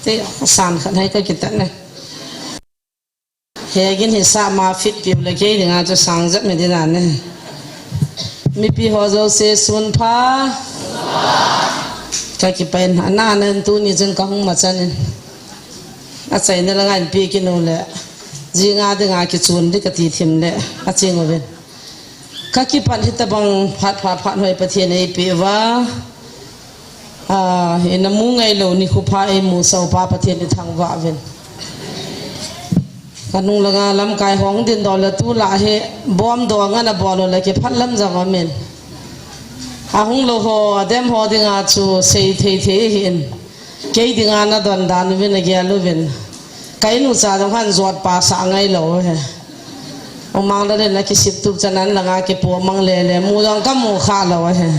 เตะสานขันให้ก็กินแต่เนี่ยเฮกินเฮซ่ามาฟิตพิมพ์เลยแค่ถึงอาจจะสั่งจับไม่ได้นานเนี่ยมีพี่หัวเราเสียส่วนพาก็กิเป็นหน้าเนินตัวนี้จนก็หงมาจันเนี่ยอาศัยในละงานพี่กินนู่นแหละจีงาดึงอากิจวนที่กติทิมแหละอาเจียงเอาเป็นก็กิปันที่ตะบังพัดหน่วยประเทศในปีว่าเห็นน้ำมูไงเหล่านี้คุพาไอหมูสาวพาประเทศในทางว่าเป็นกันนุ่งละงาลำกายห้องดินดอลตู้ละเหบอมดวงงั้นบอลเลยเก็บพัดลำจังว่าเป็นหงโลหะเดมหอดิงาจูเสียเทเห็นเกี่ยดิงานาดอนดานเป็นเกี่ยลูเป็นไก่หนูจ่าต้องพันจวดป่าสังไงเหล่าเหรอเอามังได้เลยนะคิดสิบตุกจันนั้นละงาเก็บปัวมังเล่มูดองก็มูขาเหล่าเหรอ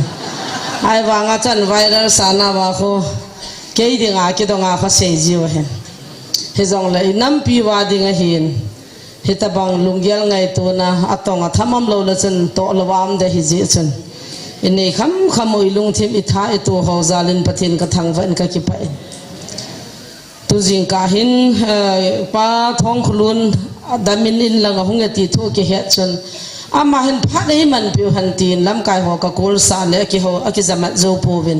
ไอ้วางอาจารย์ไวรัสสานาว่าเขาเกี่ยดิงาคิดต้องอาเขาเสียจีวะเหรอเฮจงเลยน้ำปีวาดิงาเห็นเฮตบังลุงเยลไงตัวนะอัตองอัฐมัมเหล่าละจันโตละวามเดฮิจิจันอินนี้คำมวยลุงทิมอิทาอิตัวเขาจาลินปะทินกระทังวันกะกิไปตุจิงกาหินป้าท้องขลุนดามินอินลังหงตีทุกเหตุจนอามาเห็นพัดให้มันผิวหันตีนลำกายหัวกะโกลสาเลกิหัวอกิจมัดโจปูวิน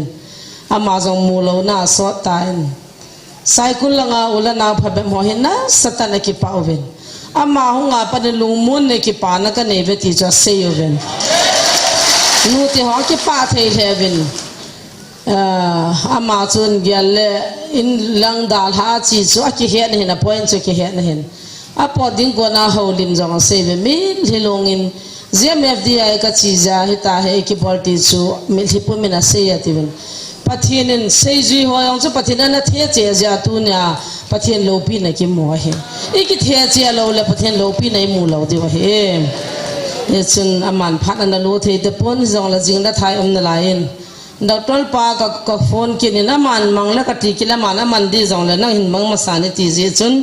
อามาจงมูลน่าสอดตายสายกุลลังอุลนาพับแบบหัวเห็นนะสตันกิปาวินอามาหงาปนลุงมุนกิปานักเนเวติจะเสียวินนูที่หอกิปาเทเฮวินอามาจุนเกลอินลังดาลหาจีจูอกิเฮนเห็นนะพอยน์จูกิเฮนเห็นอาพอดิ้งกว่าฮาวลิมจงเซเวมิลฮิลงอินเจียมเอฟดีไอกัจจาฮิตาเฮกิพอลติจูมิลฮิปุมินาเซียติวินปัทยินเซจีหัวยังจูปัทยินนั่นเทียเจียจาตุเนียปัทยินโลปีนักิมัวเฮอีกิเทียเจียโลเลปัทยินโลปีนัยมูโลดิวะเฮเนี่ยจนอามันพัดอันนั้นโลเทเตปอนจงละจิงละไทยอมนลายินดอกต้นปากับโฟนกินน้ำมันมังแล้วก็ตีกินละมันน้ำมันดีจังเลยนั่งหินมังมาสานิตีเจจุน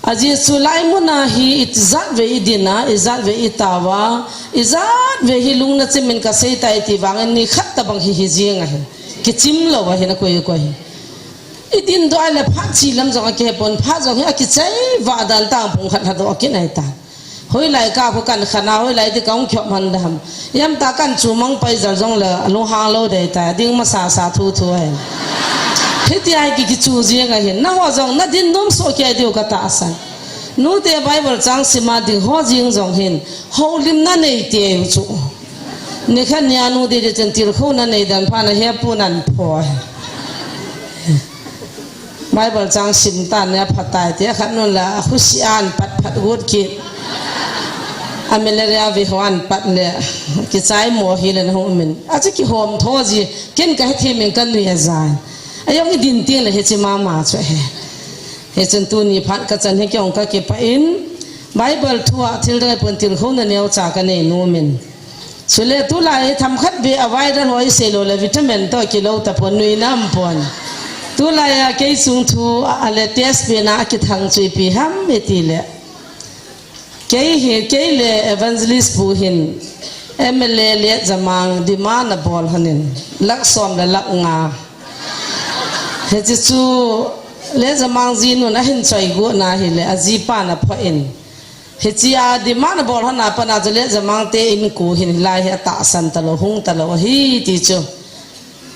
อาจีสุไลมุนาฮีอิตจัดเวอิดินาอิจัดเวอิตาวาอิจัดเวฮิลุงนัดเซมินกัสเซตายตีวังนี่ขัดตะบังฮิเจียงไงกิจิมโลวะเห็นคุยอิดินดอยเลยพัดชีลำจังเก็บปนพัดจังเฮกิใจวาดันต่างพงขัดหัดอกินไหนตาเฮ้ยไหลก้าพวกกันขนาดเฮ้ยไหลที่เขาเขียวมันดำย้ำตากันจูมังไปจะจงเลยลุงหางโลได้แต่ดิ้งมาสาทูเห็นเฮ้ยที่ไอ้กิจูเจียงเห็นน้าว่าจงน้าดิ้นนุ่มโซเกียเดียวกับตาสันนู้เตะไบเบิลจังสิมาดิ้งหัวเจียงจงเห็นเขาลิมนั่นเองเตียวจูนี่แค่เนี้ยนู้เดี๋ยวจะตีเขานั่นเองดันพานะเฮียปูนันพอไบเบิลจังสิมตันเนี่ยพัดตายเตะขันนู่นละขุสิอันพัดวุดกิอเมริกาวิหวันปัดเนี่ยกิจายหมัวฮิเลนหงมินอาจจะกิโฮมท้อจีเก่งกับที่มันกันนี่ใจไอ้ยังดินเตียงเลยเฮจิมาช่วยเฮจันตูนี่พัดกับจันเฮกิองกับกิปอินไบเบิลทัวทิลได้ปนทิลเขาเนี่ยเอาจากกันเนี่ยนูมินสุเลตุลายทำคัดเบียเอาไว้ด้านหัวเซลล์เลยวิตามินตัวกิโลแต่ปนนุยน้ำปนตุลายเกยสูงทูอะไรเทสเบียนาคิดทางจุยปีห้ามไม่ตีเลยเกยเลเอวานเจลิสปูหินเอเมเลเลจมังดิมานาบอลหันินลักซอมและลักงาเฮจิจูเลจมังจีนุนะหินใจกูนาฮิเลอจีปานาพอินเฮจิอาดิมานาบอลหันาปนาจเลจมังเตอินกูหินลายเฮตาสันตะโลหงตะโลฮีติจู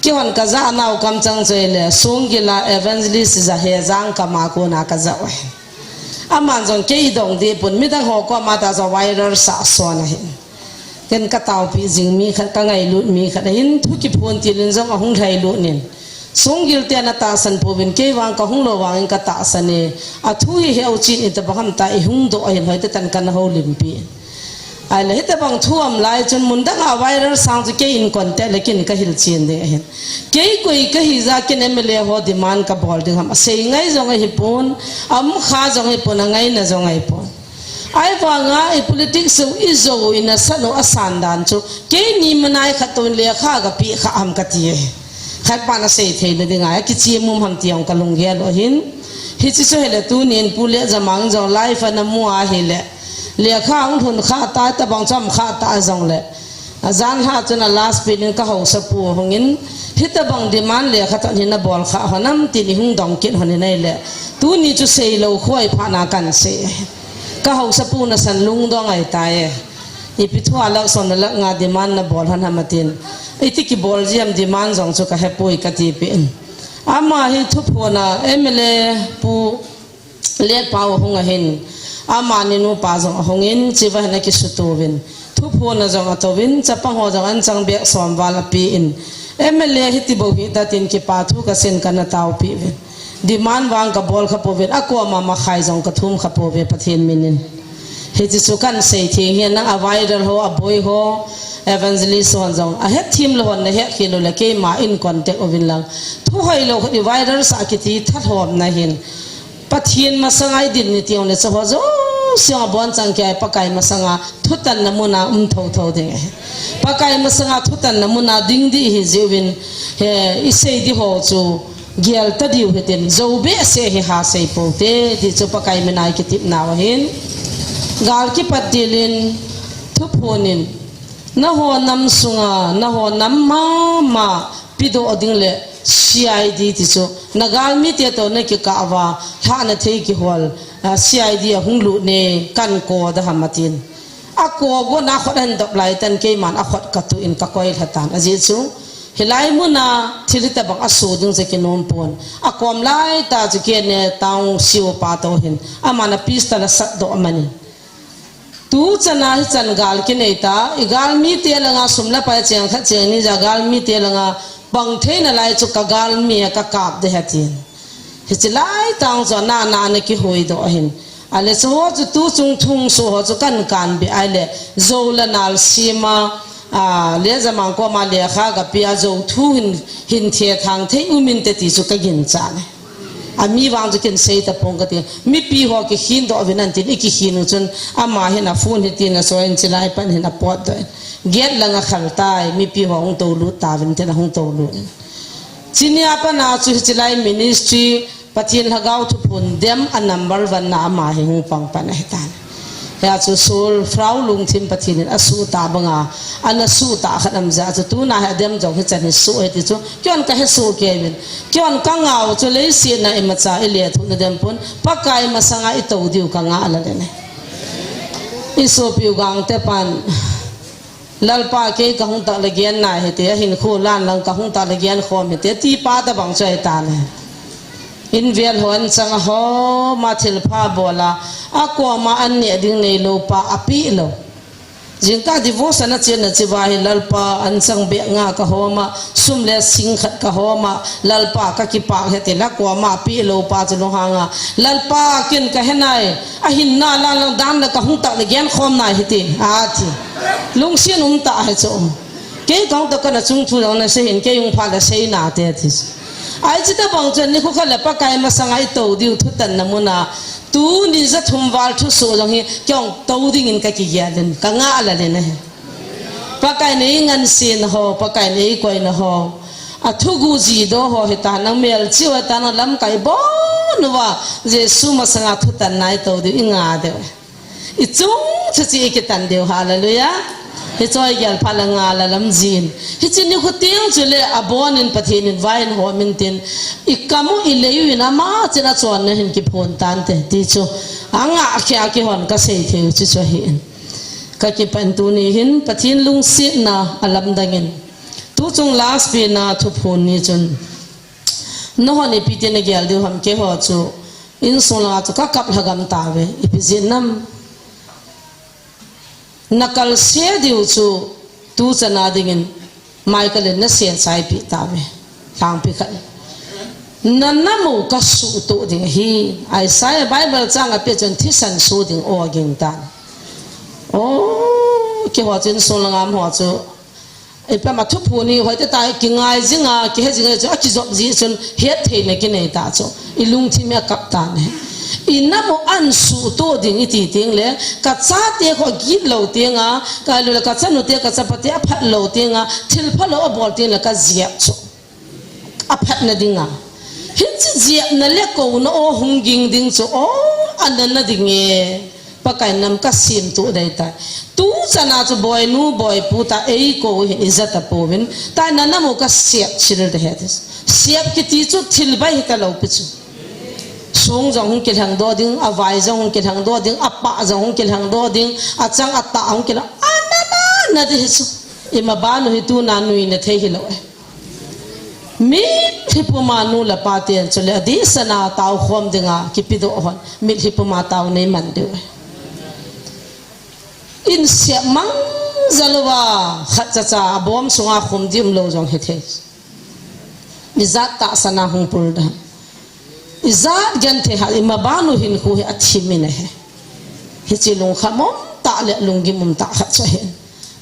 กิวันกะจานาวกำจังเจเลสงกิลาเอวานเจลิสจะเฮจังกามากูนากะจาวอามันจงเกี่ยดงดีปุ่นไม่ต้องหัวก็มาแต่จะไวรัสสะสวนเห็นกันกระต่ายปีจิงมีขัดกังไงลุดมีขัดเห็นทุกพูนที่ลินจงหงไทยลุดเนี่ยสงกิลเตียนตาสันปูบินเกี่ยววางก็หงโลวางกระต่ายสันเนี่ยอาทุยเหี่ยวจีนอิตาบังตาหงโดเห็นหอยแต่ตันกันหัวลิมปีไอ้เลยแต่บางท่วมลายจนมุนดังเอาไวรัสสังจะเกี่ยนก่อนแต่เลยกินก็หิลจีนเดียเห็นเกี่ยกุยก็หิจากินเอเมเลียหัวดิมันกับบอลดึงทำเสียงไงจงไงฮิปนมุขาจงไงปนไงน่ะจงไงปนไอ้ฟังไอ้ politics อิโซอินะสนุอาสันดานจูเกี่ยนี่มันไอ้ขัดตุนเลียข้ากับปีข้าอัมกัตีขัดปานาเสียเทนดึงไอ้กิจมุมหันเตียงกับลุงเกียร์โลหินฮิจิโซเฮเลตูนินปุเลจะมังจงไลฟ์นัมัวเฮเลเลียข้าองทุนข้าตายแต่บางจอมข้าตายจงเลย อาจารย์ฮะจน last ปีนึงก็เขาสปูหงอินฮิตบังดีมันเลยขัดหินบอลข้าหน้ำตีนี่หงดองกินหันนี่แหละตัวนี้จะเสียเราค่อยผ่านอาการเสียก็เขาสปูน่ะสันลุงดองไอ้ตายอีพิทัวร์ลักษณะลักงาดีมันนะบอลหันมาตินไอ้ที่กีบอลเจียมดีมันส่งสุขให้ปุยกติเป็นอามาฮิทุบหัวน่ะMLAปูเลี้ยเป่าหงเห็นอามานี่นูป้าส่งหงอินจีว่าให้กิสุตัววินทุบหัวน่ะส่งตัววินจะปังหัวส่งอันจังเบียกสอมวาลปีอินMLA ฮิติบุกิตาตินกีป้าทุกเส้นกันตาวปีวินดีมันวางกับบอลขับวินอากวมามาขายส่งกระทุ่มขับวินประเทศมินินฮิติสุกันเสียทีเฮียนังอวัยดลโฮอบอยโฮevangelist ส่วนส่งเฮ็ดทีมละวันเฮ็ดคิโลละเกมาอินคอนแทคอวินลังทุกให้เราอวัยดลสักทีทัดหอมนะเห็นประเทศมาสังไอดินนี่ที่เราเนี่ยสบายจ้าเสียงบอลจังแก่ปากไก่มาสังอาทุตันน้ำมันทุ่งเด้งปากไก่มาสังอาทุตันน้ำมันดิ้งดีฮิจิวินอิเซดีหัวจูเกี่ยวตัดดิวเห็นจูเบสเซฮิฮาเซโปเตดิจูปากไก่ไม่นายคิดติดนาวเห็นกาลกิปัดดิลินทุบหัวนินน่าหัวน้ำสุงาน่าหัวน้ำมาปิดอดิ่งเลยCID ที่สุนักการมิเตตัวนักข่าวหานาทีกี่หัวCID หุ่นลุเนี่ยกันโกดหามาตินอากก็นักขวัญดับไล่ตันเกมันอากขวัญกัตุอินกักอยหัตันอาจิสุเฮลัยมุนาที่ลิตาบังอสูดึงจะกินนมปนอากอมไล่ตาจะกินเนี่ยตาวสิวปาโตหินอามานาพิสตาละสัตโดมันตูจะน่าให้จันกาลกินเอตาอีกาลมีเตลังอาสมละไปเจียงขัดเจียงนี่จะกาลมีเตลังอาบังเทนอะไรจุกกาลมีกะกาบเดหัดยินเฮจิไลตังจวนนาเนกิหอยดอหินอะไรสหัวจุตูจุงทุงสหัวจุกันการบิไอเลโจลนาลซีมาเลจะมังก็มาเลขากับพิอาโจทูหินเทียทางเทอุมินเตติจุกกินจานอามีวางจุกันเซตปงกติมีปีหัวกิหินดอวินันตินอีกิหินจนอามาเห็นอาฟูนเฮตินอาโซเอ็นจิไลปันเห็นอาปอดด้วยเก็ตลังอาขัลตายมีปีหัวองตูลุตาวินเทนหงตูลุจีนี่อาปนาจุจิไลมินิสทรีปฏิญาเกาทุพุนเดมอันนัมเบอร์วันนามาหิงปังปันให้ตานเฮาจุสูลฟราวลุงทิมปฏิญาสู้ตาบังอาอันสู้ตาขันอัมจ้าจุตูน่าเดมจงให้จันให้สู้ให้ติจูย้อนก็ให้สู้เกวินย้อนกังเอาจุเลยเสียน่ะเอ็มจ้าเอเลียทุนเดมพุนปักไก่มาสังอาอิโตดิวกังอาละเดนอิโซปิวกังเตปันลัลปาเกยกะหุงตะละเกียนนายเฮเตหินโคลานลังกะหุงตะละเกียนโคมเฮเตตีปาตะบังใจตาเลยอินเวียนหันสังหอมาทิลพาโบลาอากวมาอันเนี่ยดิ่งในโลปาอภิโลจิงกาดิโวสันเจนจิบาฮิลัลปาอันสังเบงากะหอมาสุมเลสิงขัดกะหอมาลัลปากะกิปาเฮเตลักวมาอภิโลปาจลงหางาลัลปากินกะเฮนายอหินนาลังดานละกะหุงตะละเกียนโคมนายเฮเตอาทิลุงเสียนุ่มตาให้โจเกี่ยกองตะกันจุงทุลงนะเสียนเกี่ยงพาละเสียนาเตติสไอ้จิตบังจันนี่เขาเล็บปากไก่มาสังไอโตดิวทุตันน้ำมันนะตูนี่จะทุ่มวาลทุโซจังเฮเกี่ยงโตดิ่งกันกี่ยาดินกังอาละเนี่ยปากไก่นี่เงินเสียนหอปากไก่นี่กวยนะหออะทุกูจีโดหอเหตานังเมลจิวตานังลำไก่บ่นว่าเจสุมาสังอาทุตันนายโตดิวอิงาเดวอีจุงจะจีกิตันเดียวฮาเลลูยาเฮจอยยัลพลังงาละลำจีนเฮจินี่ขุเตียงจุเลอบอนินปะเทนินวายนหัวมินตินอีกามุอิเลยุนามาจินาจวนเนหินกิพนตันเตติจูอ่างอาเคียกิฮอนก็เสียเทวจิจหินก็กิปันตูนี่หินปะเทนลุงสินาอลัมดังินตูจงลาสปีนาทุพนนี่จุนนหนี่พิจารณาเกี่ยวดูหำเกี่ยวจูอินสุลาจูก็กับหกำตาเวอีพิจินัมนักเสียดิวจูตูจะนาดิ่งไม่ก็เลยนักเสียใจปีตาเวทางพิกันนั่นน้ำมูกสูตุดิ่งฮีไอ้สายไบเบิลจังอภิจนที่สันสูดิ่งโอกิงตันโอ้เกี่ยวกับจินสุลงามหัวจูไอ้เป็นมาทุบพูนี่หัวจะตายกินไงจิงอ่ะกินให้จิงจูอ่ะกิจบจีจนเฮ็ดเทนกินไอ้ตาจูอีลุงที่มีกับตาเนี่ยอินน้ำมูอันสูตุดิ่งอีตีดิ่งเลยกัจจาเตียก็กินเหลาเตียงอ่ะก็เลยกัจจาโนเตียกัจจาปฏิอภัดเหลาเตียงอ่ะทิลพัดเหลาอบอลเตียงเลยก็เจียบจูอภัดนั่นดิ่งอ่ะเห็นจีเจียบนั่นเล็กกูน่ะโอ้หงกิงดิ่งจูโอ้อันนั้นนั่นดิ่งเงี้ย pakai nam ka sim tu dai ta tu chana chu boy nu boy puta ei ko hin izata povin ta nana mo ka siap chir de hetis siap ki ti chu thil bai ka lo pi chu sung jong ki thang do ding avai jong ki thang do ding apa jong ki thang do ding achang ata ong ki anana na de chu ima ba no hi tu na nui na thei hi lo mi hipuma nu la paten chule adi sana taw khom dinga ki pido hon mi hipuma taw nei man de in siap mang zalwa khat cha cha bom sunga khum dim lo jong he the izat ta sana hung pur da izat gan the ha ima ba nu hin khu he athimine he chilung khamo ta le lungi mum ta khat cha hen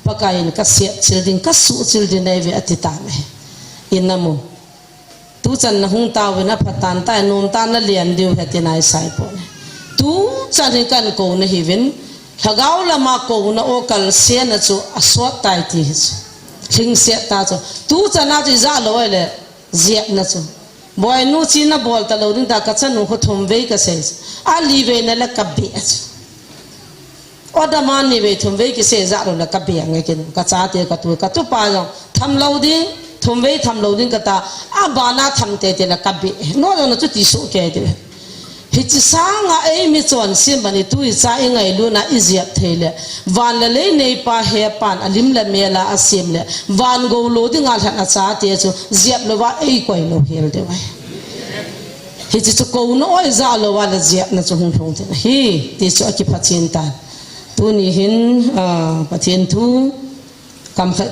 pakain ka siap childing ka su childing nei ve atita me inamu tu chan na hung ta we na phatan ta nom ta na lian diu hetinai sai po tu chan kan ko na hivin thagau lama ko na o kal se na chu aswat tai ti thing se ta chu tu chana ji za lo le zia na chu boy nu chi na bol ta lo ring ta ka chan nu ho thum ve ka se a li ve na la ka be oda man ni ve thum ve ki se za lo la ka be nge kin ka cha te ka tu pa jo tham lo ding thum ve tham lo ding ka ta a ba na tham te te la ka be no no chu ti su ke de hi chi sanga ei mi chon sim bani tu i cha ingai lu na iziap thele van la le nei pa he pan alim la mela asim le van go lo ding al han cha te chu ziap lo wa ei koi lo hel de wai hi chi chu ko no oi za lo wa la ziap na chu hung thong te hi ti chu ki pachin ta tu ni hin pathin thu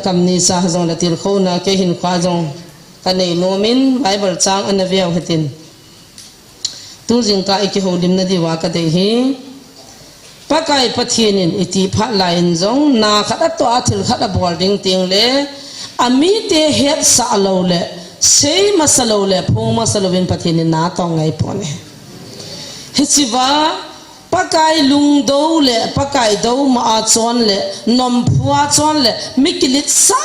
kam ni sa jong la til kho na ke hin kwa jong ka nei nomin bible chang an viau hetin tu jing ka iki holim na diwa ka de hi pakai pathinin iti pha lain jong na khata to athil khata boarding ting le ami te het sa lo le sei masalo le pho masalo vin pathinin na to ngai pone hichiwa pakai lung do le pakai do ma chon le nom phua chon le mikilit sa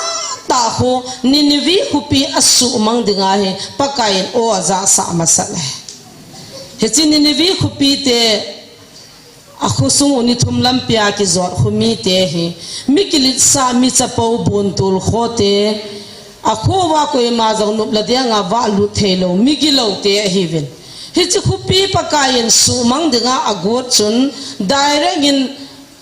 ta ho ninivi hupi asu mang dinga he pakai o za sa masale hechini nivi khupi te akhusung uni thumlam pia ki zor khumi te hi mikilit sa mi chapo buntul khote akhowa ko ma jong nup la dia nga wa lu thelo migilo te hiven hichi khupi pakayen sumang dinga agot chun direct in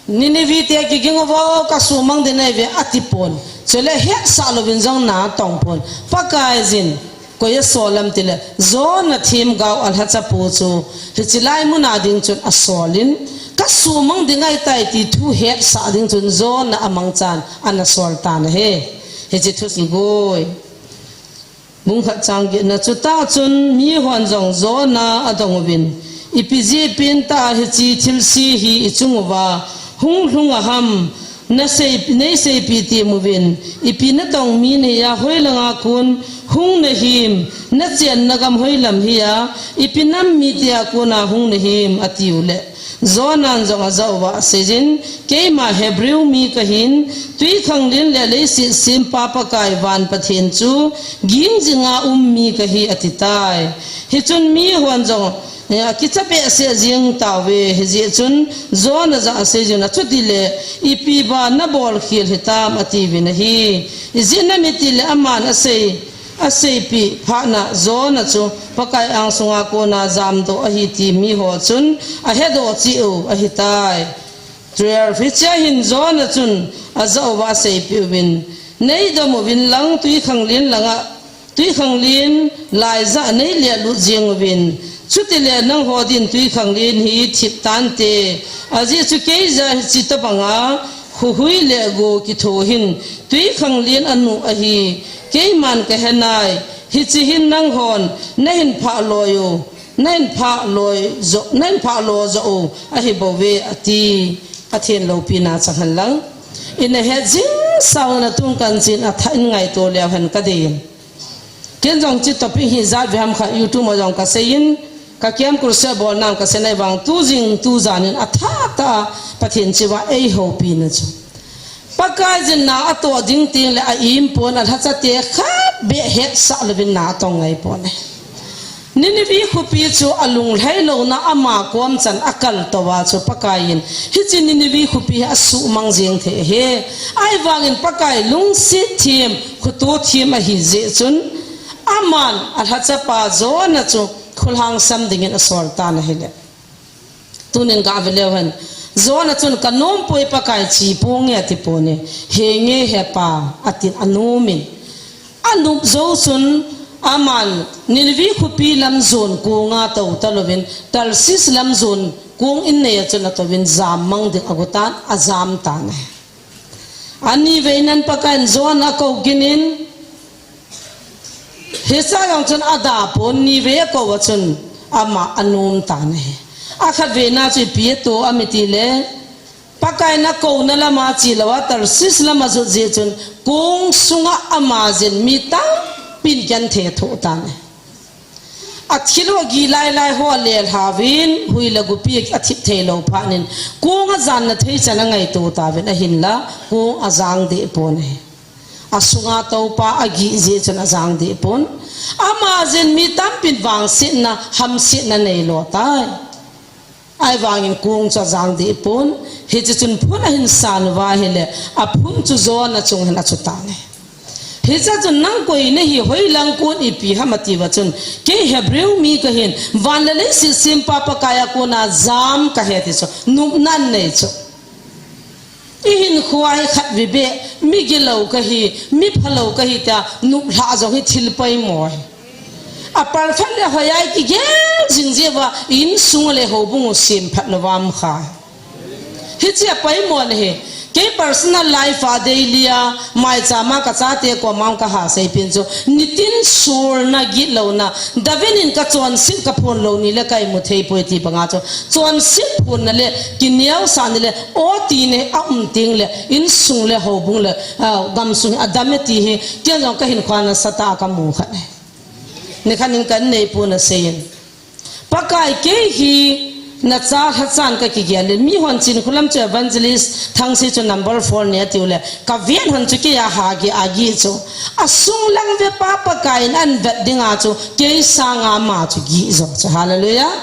ninivi te ki gingo ka sumang dinai ve atipon chele he salovin jong na tongpon pakayjin ko ye solam tile zona thim gaw al hacha pochu hichilai munading chun asolin ka sumang dingai tai ti thu he sa ding chun zona amang chan ana soltan he hichi thu sigoi mung kha chang ge na chuta chun mi hon jong zona adong win ipiji pin ta hichi thilsi hi ichungwa hung hung aham na sei piti movin ipina tong mi ne ya hoilanga kun hung na him na chen nagam hoilam hiya ipinam mi tia kuna hung na him atiule zonan zonga zawa sejin keima hebrew mi kahin tui khanglin le le sim papa kai van pathin chu ging jinga mi kahi atitai hichun mi hon jong ya kichape se jing tawe heje chun zona za se juna chutile ipi ba na bol khil hitam ati vinahi izina mitile amana ase pi phana zona chu pakai ang sunga ko na jam do ahiti mi ho chun ahedo chi o ahitai trier ficha hin zona chun azo wa se pi win nei do mo win lang tui khanglin lai za nei le lu jing win chutile nang hodin tui khanglin hi thitan te aji chu keiza chita banga hui le go ki thohin tui khanglin anu ahi keiman ka henai hi chi hin nang hon nehin pha loyo nen pha lo zo ahi bowe ati pathin lo pina changhan lang in a hedging sauna tung kan chin a thain ngai to le han ka de ken jong chi topic hi za vyam kha youtube ma jong ka sein ka kem kurse bol nam ka senai bang tu jing tu zanin athata pathin chiwa ei ho pi na chu pakajin na ato ding ting le a im pon al hacha te khat be het sa levin na to ngai pon นิวิขุปีจูอลุงให้โลนะอามาความจันอักลตัวจูปากายินฮิจินิวิขุปีอสุมังเจียงเทเฮไอวางินปากายลุงสิทีมขุตัวทีมอหิเจจุนอามันอัลฮัจปาโจนะจูคุลหังซัมดิ่งอสวรตานเฮเลตุนินกาเวเลวันโจนะจุนกันนมป่วยปากายจีปงเงติปนเฮเงเฮปาอตินอนุมินอนุโจจุนอามันนิวิขุปีลำโจนกูงาเตาตลวินตัลซิสลำโจนกูงอินเนียจุนตวินจามมังดิอกุตานอาจามตานอันนี้เวนันปากายโจนอากกินินเฮซ่ายังจุนอาดาปนนิเวกวจุนอามาอนุมตานอาขัดเวน่าจุปีโตอามิติเลปากายนักกูนั่นละมาจีลวะตัลซิสละมาจุดเจจุนกูงสุงอามาจินมิตังปินกันเทโถตานอัดขิลวกีไล่หัวเลี้ยหาวินหุยละกุปีกอัดทิเทโลพานินกูงอาจารย์นัทให้ฉันไงตัวตาวินหินละกูอาจารย์เดปนอาสุงาเตาปาอากิเจจนอาจารย์เดปนอามาจินมีตั้มปินวางสินนะหำสินนะในโลตายไอวางินกูงจะจางเดปนเฮจจุนพูนหินสานวาเฮเลอพุนจุโจนะจงหินอจุตานเฮจะจนนั่งคุยเนี่ยหอยลังกุนอีพีฮามาติวจนเกี่ยเฮบริวมีก็เห็นวันละเลยสิมปาปกายกุนาจามก็เฮติโซนุบนั่นเนี่ยโซอีหินขวายขัดวิเบมีกิโลก็เฮมีพลาวก็เฮตานุบลาจงให้ทิลไปมอยอาปาร์ฟันเลยหอยกิเกจิงเจว่าอินสุงเลยหบุงสิมพัดนวามขาเฮจะไปมอเลยके personal life आदेलिया माय चामा का चाते को माम का हा से पिंजो नितिन सुर ना गित लौना दवेन इन का चोन सिन का फोन लौनी ले kai मुथै पोइति बंगा चो चोन सिन फोन ले किनियाव सान ले ओ तीने अम तिंग ले इन सुंग ले होबुंग ले गम सुंग अदमे ति हे के जं का हिन खाना सता का मु खने ने खानिन kan nei puna sein pakai ke hi na cha hachan ka ki gyal mi hon chin khulam che evangelist thang se chu number 4 ne tiule ka vian hon chu ki ya ha gi agi chu asung lang ve pa pa kai nan vet dinga chu ke sanga ma chu gi zo chu hallelujah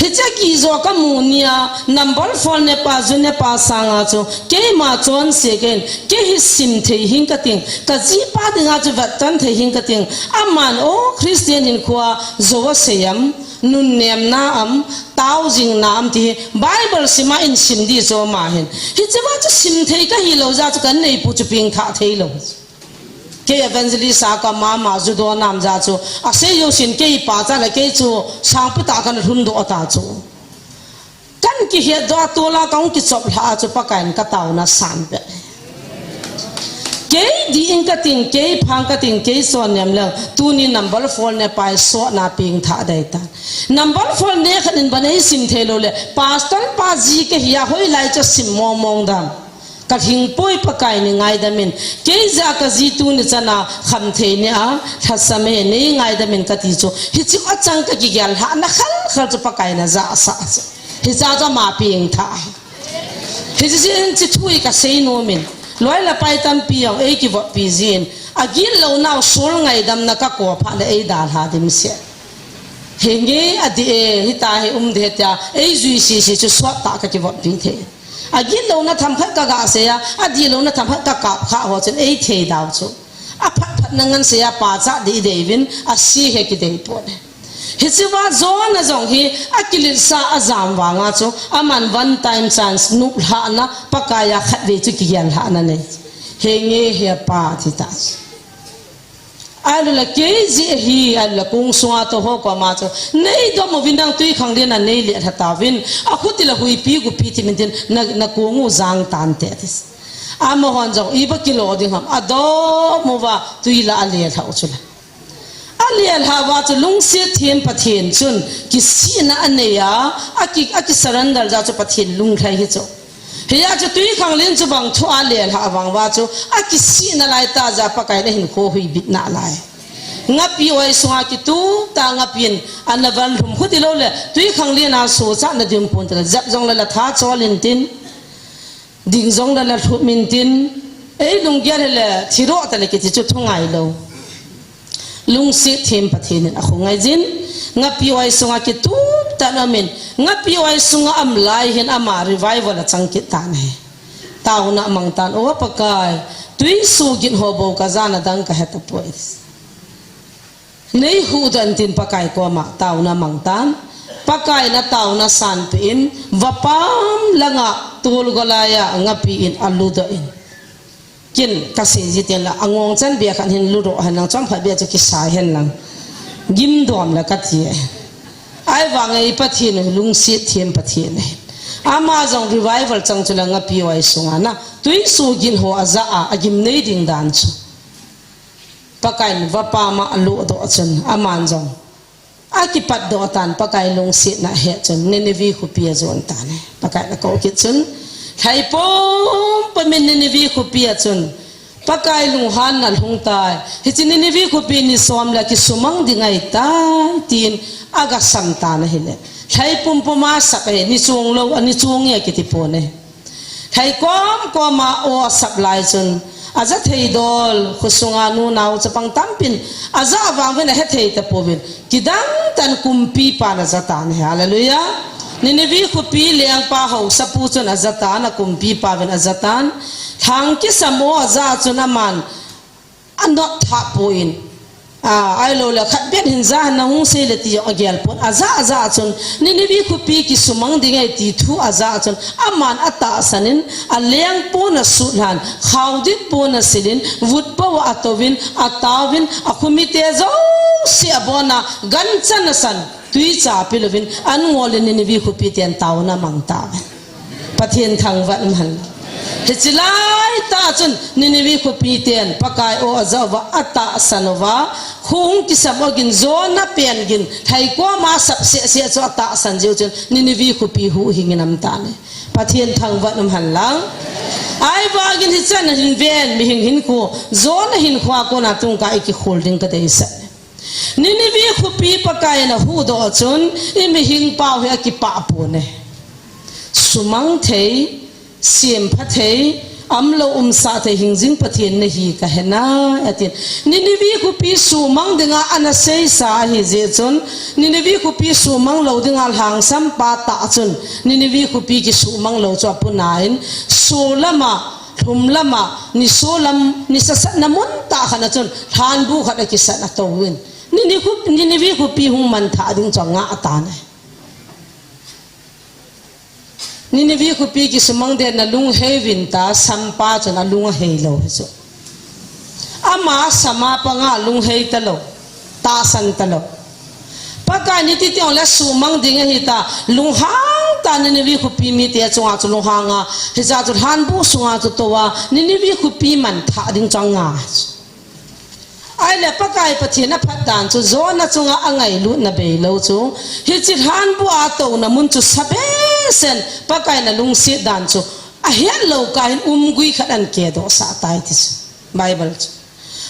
hicha gi zo ka munia number 4 ne pa ju ne pa sanga chu ke ma chon second ke hi sim thei hing ka ting ka ji pa dinga chu vat tan thei hing ka ting aman o christian in khwa zo wa seyam nun nem na am tau jing nam ti bible sima in sim di zo ma hen hi chama chu sim thei ka hi lo za chu kan nei pu chu ping tha thei lo ke evangelist sa ka ma ju do nam za chu a se yo sin ke pa cha la ke chu sang pu ta kan hun do ta chu kan ki he do to la kaung ki chop la chu pa kan ka tau na san pe ke di in ka ting ke phang ka ting ke so nem lang tu ni number 4 ne pai so na ping tha dai ta number 4 ne khan in banai sim thelo le pastor pa ji ke hiya hoi lai cho sim mong dam ka hing poi pakai ni ngai da min ke za ka ji tu ni chana kham the ni a thasame ni ngai da min ka ti chu hi chi a chang ka ki gyal ha na khal khal chu pakai na za sa hi za ma ping tha hi ji chi thui ka sei no min loi la pai tam piang e ki vot pi zin agin lo naw sul ngai dam na ka ko pha le e dal ha dim se henge adi e hita he de ta e zui si chu swat ta ka ki vot pi the agin lo na tham khat ka ga se ya adi lo na tham khat ka ka kha ho chen e the daw chu a phat phat nangan se ya pa cha di devin a si he ki dei po ne hichiwa zon na zong hi akilil sa azam wanga chu aman one time chance nu ha na pakaya khatwe chu ki yan ha na nei henge he pa ti ta alula ke ji hi alula kung suwa to ho ko ma chu nei do mo winang tui khang den na nei le thata win akhuti la hui pi gu pi ti min den na ko ngu jang tan te tis amo hon jong iba kilo ding ham ado mo wa tui la ale thau chu aliel hawa chu lungsi thien pathin chun ki sina aneya aki surrender ja chu pathin lung thai hi chu hiya chu tui khang len chu bang thu aliel ha wang wa chu aki sina lai ta ja pakai le hin kho hui bit na lai ngapi oi sunga ki tu ta ngapin anavan rum khuti lo le tui khang len a so cha na dim pun ta jap jong la tha cholin tin ding jong la thu min tin ei lung gya le thiro ta le ki chu thungai lo ลุงสิเทียมปะเทนินako ngay jin nga piwai sunga ki tu tanamin nga piwai sunga am lai hin ama revival achang ki tan he taw na mang tan o pakai tui su gin hobo ka zana dang ka heta pois nei hu dan tin pakai ko ma taw na mang tan pakai na taw na san pin vapam langa tul golaya nga pi in aluda in kin kasin jiten la angong chan bia khan hin lu ro hanang cham pha bia chu ki sai hen lang gim dom la ka thi ai wangai pathin lung si thiam pathin ama jong revival chang chula nga pi wai sunga na tui su gin ho aza a agim nei ding dan chu pakai vapa ma alu do chun aman jong akipat do tan pakai lung si na he chun nenevi khu pia zon tan pakai na ko ki chun khai pom pamin nenevi khu pia chun pakai lung han na lung tai hi chin nenevi khu pi ni som la ki sumang dingai ta tin aga sam ta na hele khai pum puma sak he ni chung lo ani chung ye ki ti pone khai kom ma o sap lai chun aza thei dol khusunga nu nau chapang tampin aza awang ven he thei ta povin kidang tan kumpi pa na zatan he hallelujah ninevi khupi leang pa ho sapu chun azatan na kumpi pa ven azatan thang ki samo aza chun aman anot tha poin ai lo la khat ben hin za na ung se le ti agel pon aza chun ninevi khupi ki sumang dingai ti thu aza chun aman ata sanin a leang pona sulan khawdik pona silin vut pa wa atovin atawin akhumite zo si abona ganchan san tui cha pilovin an ngol ninevi khupi ten tauna mangta pathian thang van man hechilai ta chun ninevi khupi ten pakai o azawa ata sanova khung ki samogin zona pen gin thai ko ma sap se cho ata san jiu chun ninevi khupi hu hinginam ta ne pathian thang van man lang ai wagin hi chan hin ven mi hin ko zona hin khwa ko na tung ka ki holding ka dei sa ninevi khupi pakai na hu do chun imi hing pau he ki pa pu ne sumang thei siam phathei amlo sa the hingjing pathian na hi ka hena atin ninevi khupi sumang dinga ana sei sa hi je chun ninevi khupi sumang lo dinga hang sam pa ta chun ninevi khupi ki sumang lo cho punain solama thumlama ni solam ni sasat namun ta khana chun than bu khada ki sa na towin ninevi khupi hung man tha ding changa ata ne ninevi khupi ki sumang de na lung hevin ta sampa chana lung hei lo so ama sama pa nga lung hei ta lo ta san ta lo paka ni ti tiong la sumang ding hi ta lung hang ta ninevi khupi mi te chunga chu lung hanga he za chu han bu sunga chu to wa ninevi khupi man tha ding changa ai le pakai pathina phatan chu zona chunga angai lu na be lo chu hi chi han bu a to na mun chu sabe sen pakai na lung si dan chu a hian lo ka hin gui khadan ke do sa tai ti bible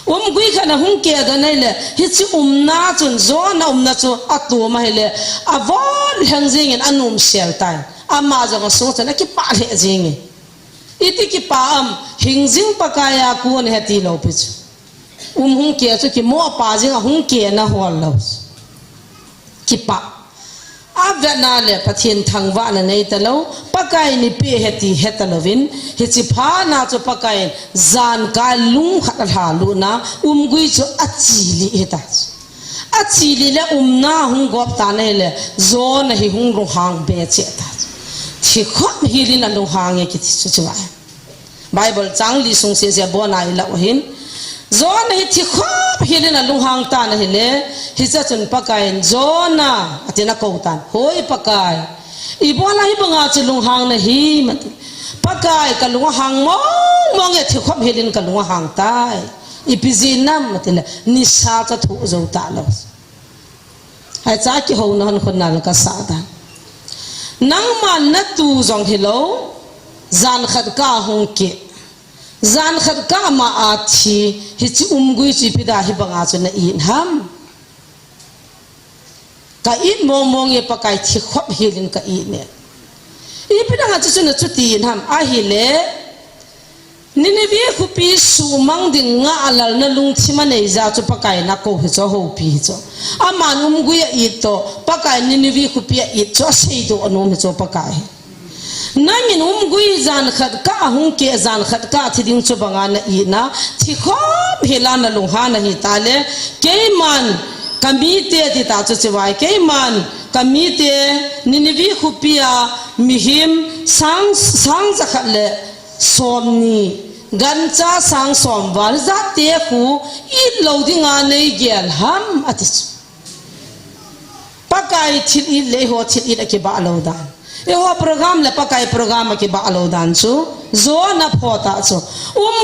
gui khana hung ke da nei le hi chi na chun zona na chu atu ma hele avon hangjing in anum sel tai ama jo ko so chana ki pa le jing iti ki pa am hingjing pakaya ku ne hati lo pi hung ke chu ki mo pa jing hung ke na hol lo ki pa avna le pathian thangwa na nei talo pakai ni pe heti hetalovin hichi pha na chu pakai zan ka lung khat ha lu na gui chu achili eta achili le na hung gop ta nei le zon hi hung ro hang be che ta thi khot hi rin an ro hang ye ki chu chu bible changli sung se se bonai la hin zona hi thi khop hilina luhang ta na hile hi cha chun pakai zona atina ko tan hoi pakai ibona hi banga chu luhang na hi mat pakai ka luhang mong ye thi khop hilin ka luhang tai ipizinam matila ni sa cha thu zo ta lo hai cha ki ho nan khon nal ka sa ta nang man na tu zong hilo zan khat ka hong ke zan khat ka ma a thi hi chi gui chi pida hi banga chu na in ham ka in mong ye pakai thi khop hilin ka i ne i pida ha chu na chu tin ham a hi le นี่นี่วิคุปีสูมังดิ่งงาอัลลนั่นลุงที่มันเอจ่าจุปะกายนักโกหิจ่อหูปีจ่ออามันกุยอิดโตปะกายนี่นี่วิคุปีอิดจ่อเสียดูอนุมิจ่อปะกายนั่นมินกุยจานขัดก้าหุงเกจานขัดก้าที่ดิ่งจุบังานอีนะที่ข้อมเฮลานะลุงฮานะฮิตาเลเกมันกมีเตติตาจุจิวายเกมันกมีเตนี่นี่วิคุปีอามิหิมสังจะขัดเลสอมนีกันจ้าสังสอมวาลจัตเตะคูอีดเหลาดิ่งานในเกลฮัมอติสปักไก่ทิดอีเลหัวทิดอีตะกิบะเหลาดานเอหัวโปรแกรมเลปักไก่โปรแกรมกิบะเหลาดานจูโซนับพอตาจู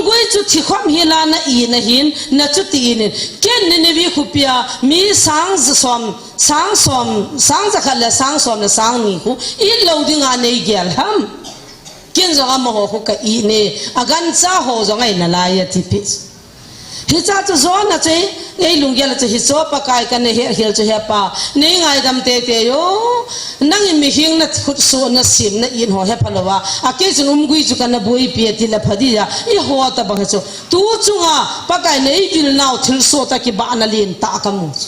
กุยจุดที่ความเฮลานะอีนะหินนะจุดที่นี่เกณฑ์นี่วิคุปียมีสังสอมสังจะขัดเลสังสอมเลสังนี่คูอีดเหลาดิ่งานในเกลฮัมกินจงอาโมโหคุกอีนี่อาการจ้าโหจงไอ้นาลายทิพิสฮิจ้าจุโซนะเจไอ้ลุงเกลจะฮิโซปะกายกันเนี่ยเฮียจะเฮียป้านี่ไงดำเตะโยนั่งมีหิงนะขุดโซนะสิมนะอินหัวเฮพลวะอาเกจนุมกุยจุกันนะบุยเปียติละพอดีอะอีหัวตะบังโซตูจุงาปะกายเนี่ยวิลนาวทิลโซตะกิบานาลีนตากมุส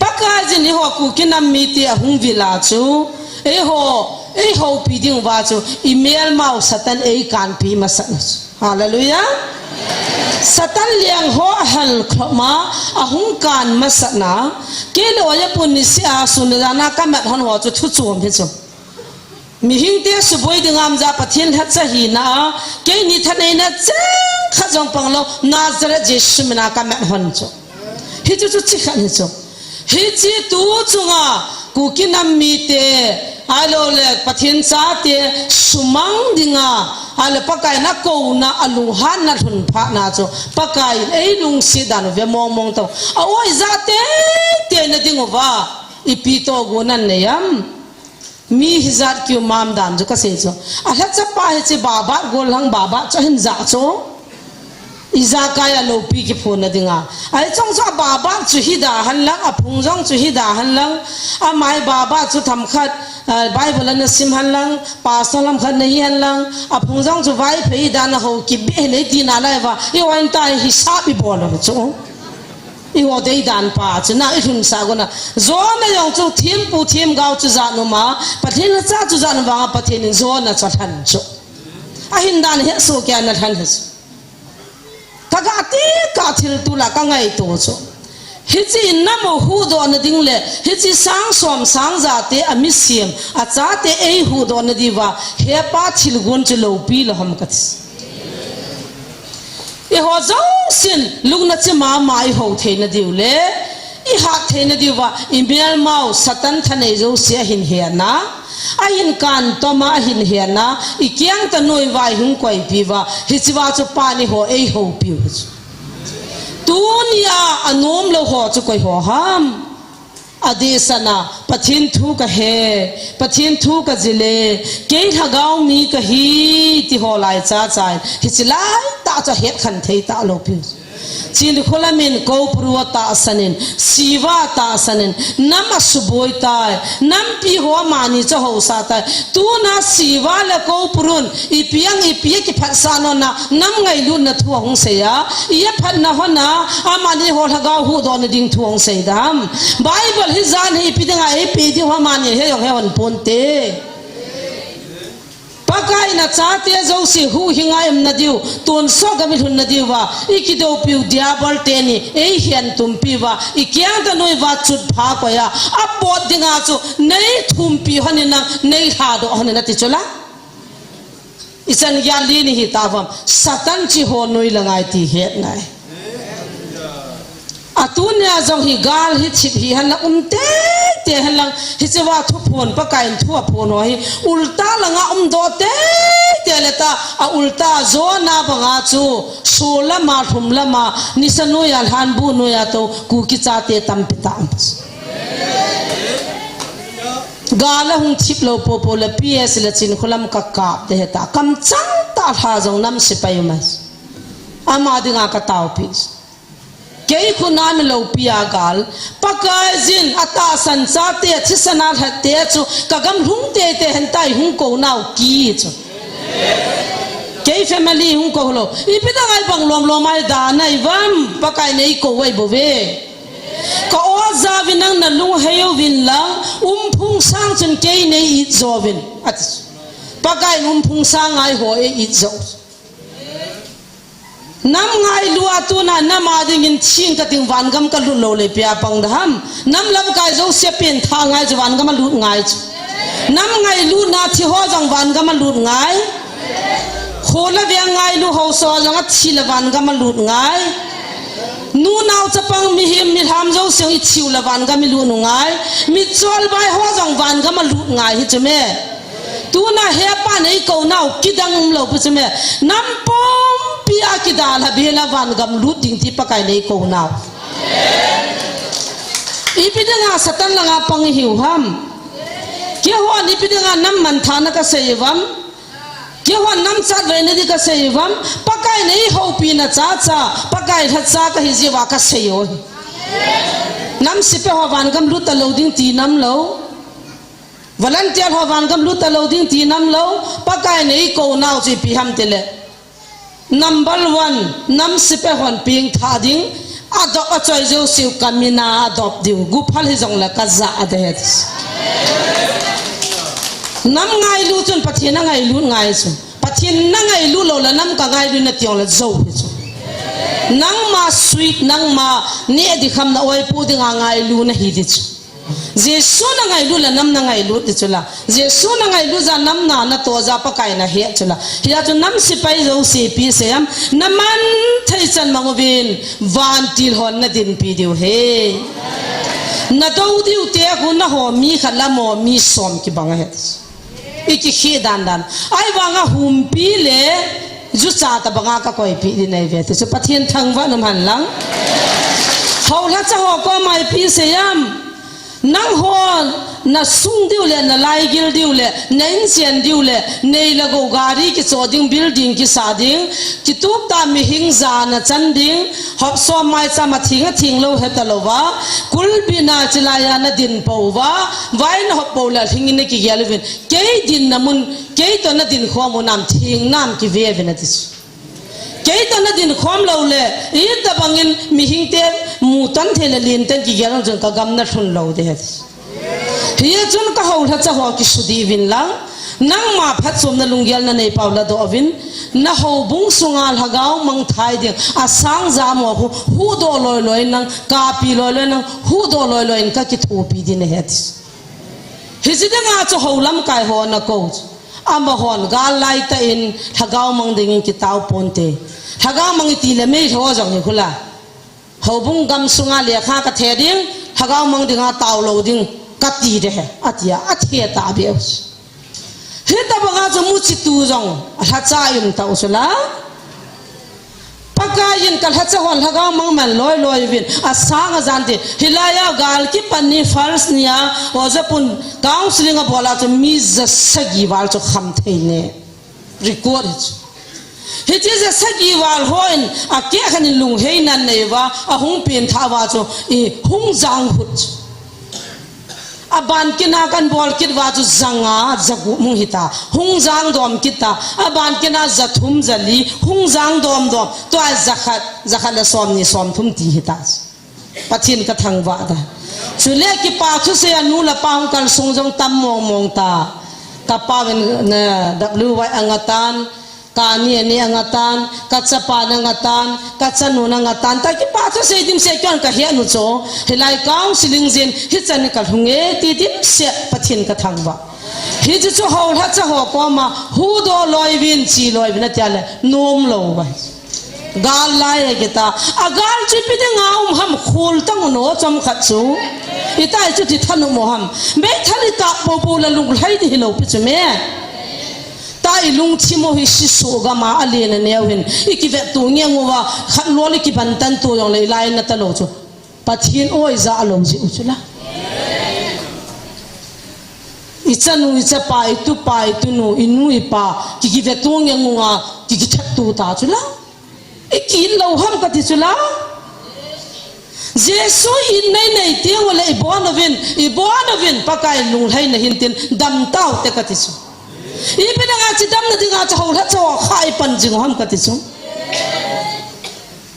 ปะกายจินี่หัวกูกินน้ำมีเตียหุงวิลาจูไอ้หัวปีดิ้งว่าจูอีเมลมาสัตันไอ้การปีมาสันฮาเลลูยาสัตันเลี้ยงหัวฮัลครมาอาหุงการมาสันนะเกลวายปุ่นนิสิอาสุนดานากัมมัดหันหัวจูทุจวมเห็นจูมีหิงเตสุบวยดึงอามจ่าปะเทียนฮัตซะฮีนะเกนิทันเอนะเจ้าข้าจงปังโลนาซาเรเจสุมินากัมมัดหันจูฮิจูจิขันฮิจูฮิจิตูจุงากูกินน้ำมีเตอาโลเลปะเทียนซาเตสุมังดิงาอาเลปะกายนักกูนะอลุหันนัดหุนพระนาจูปะกายไอ้ลุงสีดานเวมองตัวเอาไว้ซาเตนะดิงว่าอีปีโตกูนั่นเนี่ยมีฮิจัดคิวมามดานจูก็เสียจูอาลัดจะไปจีบาบาโกลังบาบาจะเห็นจ่าจูอิจากายโลปีกิพูนดิงาไอ้จงจ้าบาบาจุฮิดาหันลังอพุงจงจุฮิดาหันลังอาไม้บาบาจุทำขัดไบเบิลนั้นสิมหันลังปาสลัมขัดนี้หันลังอพุงจงจุไว้เพย์ดานเขากิบเบลดีนาไลวะอีวันตายฮิซาบิบอลเลยจูอีวันเดียดานป้าจุน่าอีหุ่นสากุนะโซนยังจูทีมปูทีมกาวจุจานุมาปะเทนจ้าจุจานุวางปะเทนโซนนะจุทันจูอาหินดานเฮสุแกนัทันเฮสถ้ากาติกาทิลตุลากังไงตัวจูฮิจิน้ำหูดอนดิ่งเลยฮิจิสังสมสังจาเตอมิเซียมอาจาเตไอหูดอนดีว่าเฮปาทิลกุนจุโลปีละฮัมกัตส์อีหัวเจ้าสินลุกนัดมาไม่หัวเทนดิวเลยอีหักเทนดิวว่าอีเมลมาสตันทันเอโจเสียหินเฮียนะอาหินการต่อมาหินเฮียนะอีเกียงตะนุยวายหุ่งกวยปีว่าฮิจิว่าจุปานิหัวไอหัวปีวตัวนี้อันนู้มเราหัวจุกวยหัวห้ามอดีสนะปะทินทุกะเฮปะทินทุกะจิเลเกยทะกาวมีกะฮีที่หัวลายจ้าใจฮิจิไลตาจะเฮ็ดขันเทตาโลปิวจินคุลามินกูปรัวตาสนินสีวาตาสนินน้ำมาสุบวยตายน้ำปีหัวมานิจะหัวสาตายตัวน่ะสีวาและกูปรุนอีเปียงกิพัดสานน่ะน้ำไงลุนน่ะทั่วหงเสียอีพัดน่ะหัวน่ะอามานิหัวทะกาวหูดอนดิ่งทั่วหงเสียดำไบเบิลฮิจานให้ปีเดงไอปีที่หัวมานิเฮยองเฮวันปนเตปากายน่ะจ้าเตะเจ้าสิหูหิงไงมนาดิวตุนโซกมิทุนนาดิวว่าอีกิโดปิวเดียบอลเตนี่เอเฮียนตุมปีว่าอีเกียงตะนุยว่าจุดพากว่าอับบอดดิงาจูในทุมปีฮันนี่นังในหาดฮันนี่นัติจุละอิสันยาลีนี่ฮิตาวัมสัตันจิโฮนุยละไงตีเฮ็ดไงอาตุนยาจงฮิกาลฮิชิบฮิฮันละเตฮันลังฮิจว่าทุพพนปะกายทั่วพนว่าฮิอุลตาละงะโดเตเลตาอุลตาโซนาบังอาจูโซละมาทุมละมานิสนุยาฮันบุนุยาโตกูกิจาเตตัมปิตามกาลหุงชิบโลโปโปละพีเอสละจินคุลัมกักกาเตเหตากำจังตาหาจงนำสิไปยุมัสอามาดิงากตาวพิสเกี่ยคุณน้ำโลปีอากาลปากายจินอัตาสันซาเตชิสนาหัดเตจูกะกำหุงเตเตหันไตหุงโกนาวกีจู cái family hung ko lo ipita ngai bang lom ai da nai vam pakai nei ko wai bo ve ko oza vinang na lung heyo vin lang phung sang chun ke nei it zo vin at pakai phung sang ai ho e it zo nam ngai lua tu na nama ding in ching ka ting van gam ka lu lo le pia pang dam nam lam kai zo se pen tha ngai zo van gam lu ngai nam ngai lu na thi ho jang van gam lu ngai khola ve ngai lu ho so jang thi la van gam lu ngai nu nau chapang mi him mi ham zo se i thiu la van gam lu nu ngai mi chol bai ho jang van gam lu ngai hi chme tu na he pa nei ko nau kidang lo pu chme nam pom pia kidala bela van gam lu ting ti pakai nei ko nau ipidanga satan langa pang hiu ham ke ho ni pidanga nam man thana ka seivam ke ho nam chat ve ne di ka seivam pakai nei ho pi na cha cha pakai tha cha ka hi jiwa ka seyo nam sipe ho van gam lu ta lo ding ti nam lo volunteer ho van gam lu ta lo ding ti nam lo pakai nei ko nau chi pi ham tele number 1 nam sipe hon ping tha ding adop a choi jo siu kamina adop diu gu phal hi jong la ka za ade nam ngai lu chun pathian ngai lu ngai chu pathian na ngai lu lo la nam ka ngai lu na tiong la zo chu nang ma sweet nang ma ne di kham na oi pu ding ngai lu na hi di chu jesu na ngai lu la nam na ngai lu di chu la jesu na ngai lu za nam na na to za pa kai na he chu la hi chu nam si pai zo si pi se am naman thai chan mangobin van til hon na din pi diu he na do diu te hu na ho mi khala mo mi som ki bang he iki khi dan ai wanga hum pi le ju cha ta banga ka koi pi di nei ve te chu pathian thang wa nam han lang haula cha ho ko mai pi se yam nang hon na sung diu le na lai gil diu le nain sian diu le nei la go gari ki choding building ki sading ki tup ta mi hing za na chan ding hop so mai cha ma thing lo heta lo wa kul bina chilaya na din po wa vain hop po la thing ne ki gelvin ke din namun ke to na din kho mo nam thing nam ki ve ve na tis ke to na din khom lo le I ta bangin mi hing te mu tan thele lin tan ki gel jong ka gam na thun lo de he hi chun ka ho tha cha ho ki sudi vin lang nang ma phat som na lungyal na nei paula do ovin na ho bung sungal hagaw mang thai ding asang za mo hu do loi loi nang ka pi loi loi nang hu do loi loi ka ki thu pi din he hi jida nga cho ho lam kai ho na ko ama hon ga lai ta in hagaw mang ding ki taw ponte hagaw mang ti le me tho jong ni khula ho bung gam sunga le kha ka the ding hagaw mang ding a taw lo ding ka ti de he atia athia ta be he ta banga cho mu chi tu jong ha cha yum ta usula pakayin kal ha cha hon hagaw mang man loi loi vin asanga jante hilaya gal ki panni first nia ozapun counseling a bola to mi za sagi wal cho kham theine record it is a sagi wal hoin a ke khan lung heinan nei wa a hung pen tha wa cho I hung jang hut aban kina kan bol kit wa chu zanga zagu mung hita hung jang dom kita aban kina zathum zali hung jang dom to a zakhat la som ni som thum ti hita pathin ka thang wa da chule ki pa chu se anu la paung kal sung jong tam mong ta ka pawen na wy angatan ka ni angatan ka chapa angatan ka chanu angatan ta ki pa chu se dim se kyan ka he nu cho hilai counseling jin hi chan ka hunge ti dim se pathin ka thang wa hi chu ho ha cha ho ko ma hu do loi win chi loi na tyale nom lo ba gal lai kita agal chi pi de ngaum ham khul tang no chom khat chu itai chu ti thanu mo ham be thali ta po la lung lai di lo pi chu me tai lung chi mo hi si so ga ma ale na ne win ikive tu nge ngwa khat lo li ki ban tan tu yong le lai na ta lo chu pathin oi za lo ji u chu la ichanu icha pai tu nu inu ipa ki ve tu nge ngwa ki that tu ta chu la iki lo ham ka ti chu la jesu in nei te wala ibon ovin pakai lung lai na hintin dam tau te ka ti chu อีเป็นงานจิตดำนั่นที่งานจะหัวทัดจะว่าข้าปันจึงห้ามกันที่สุด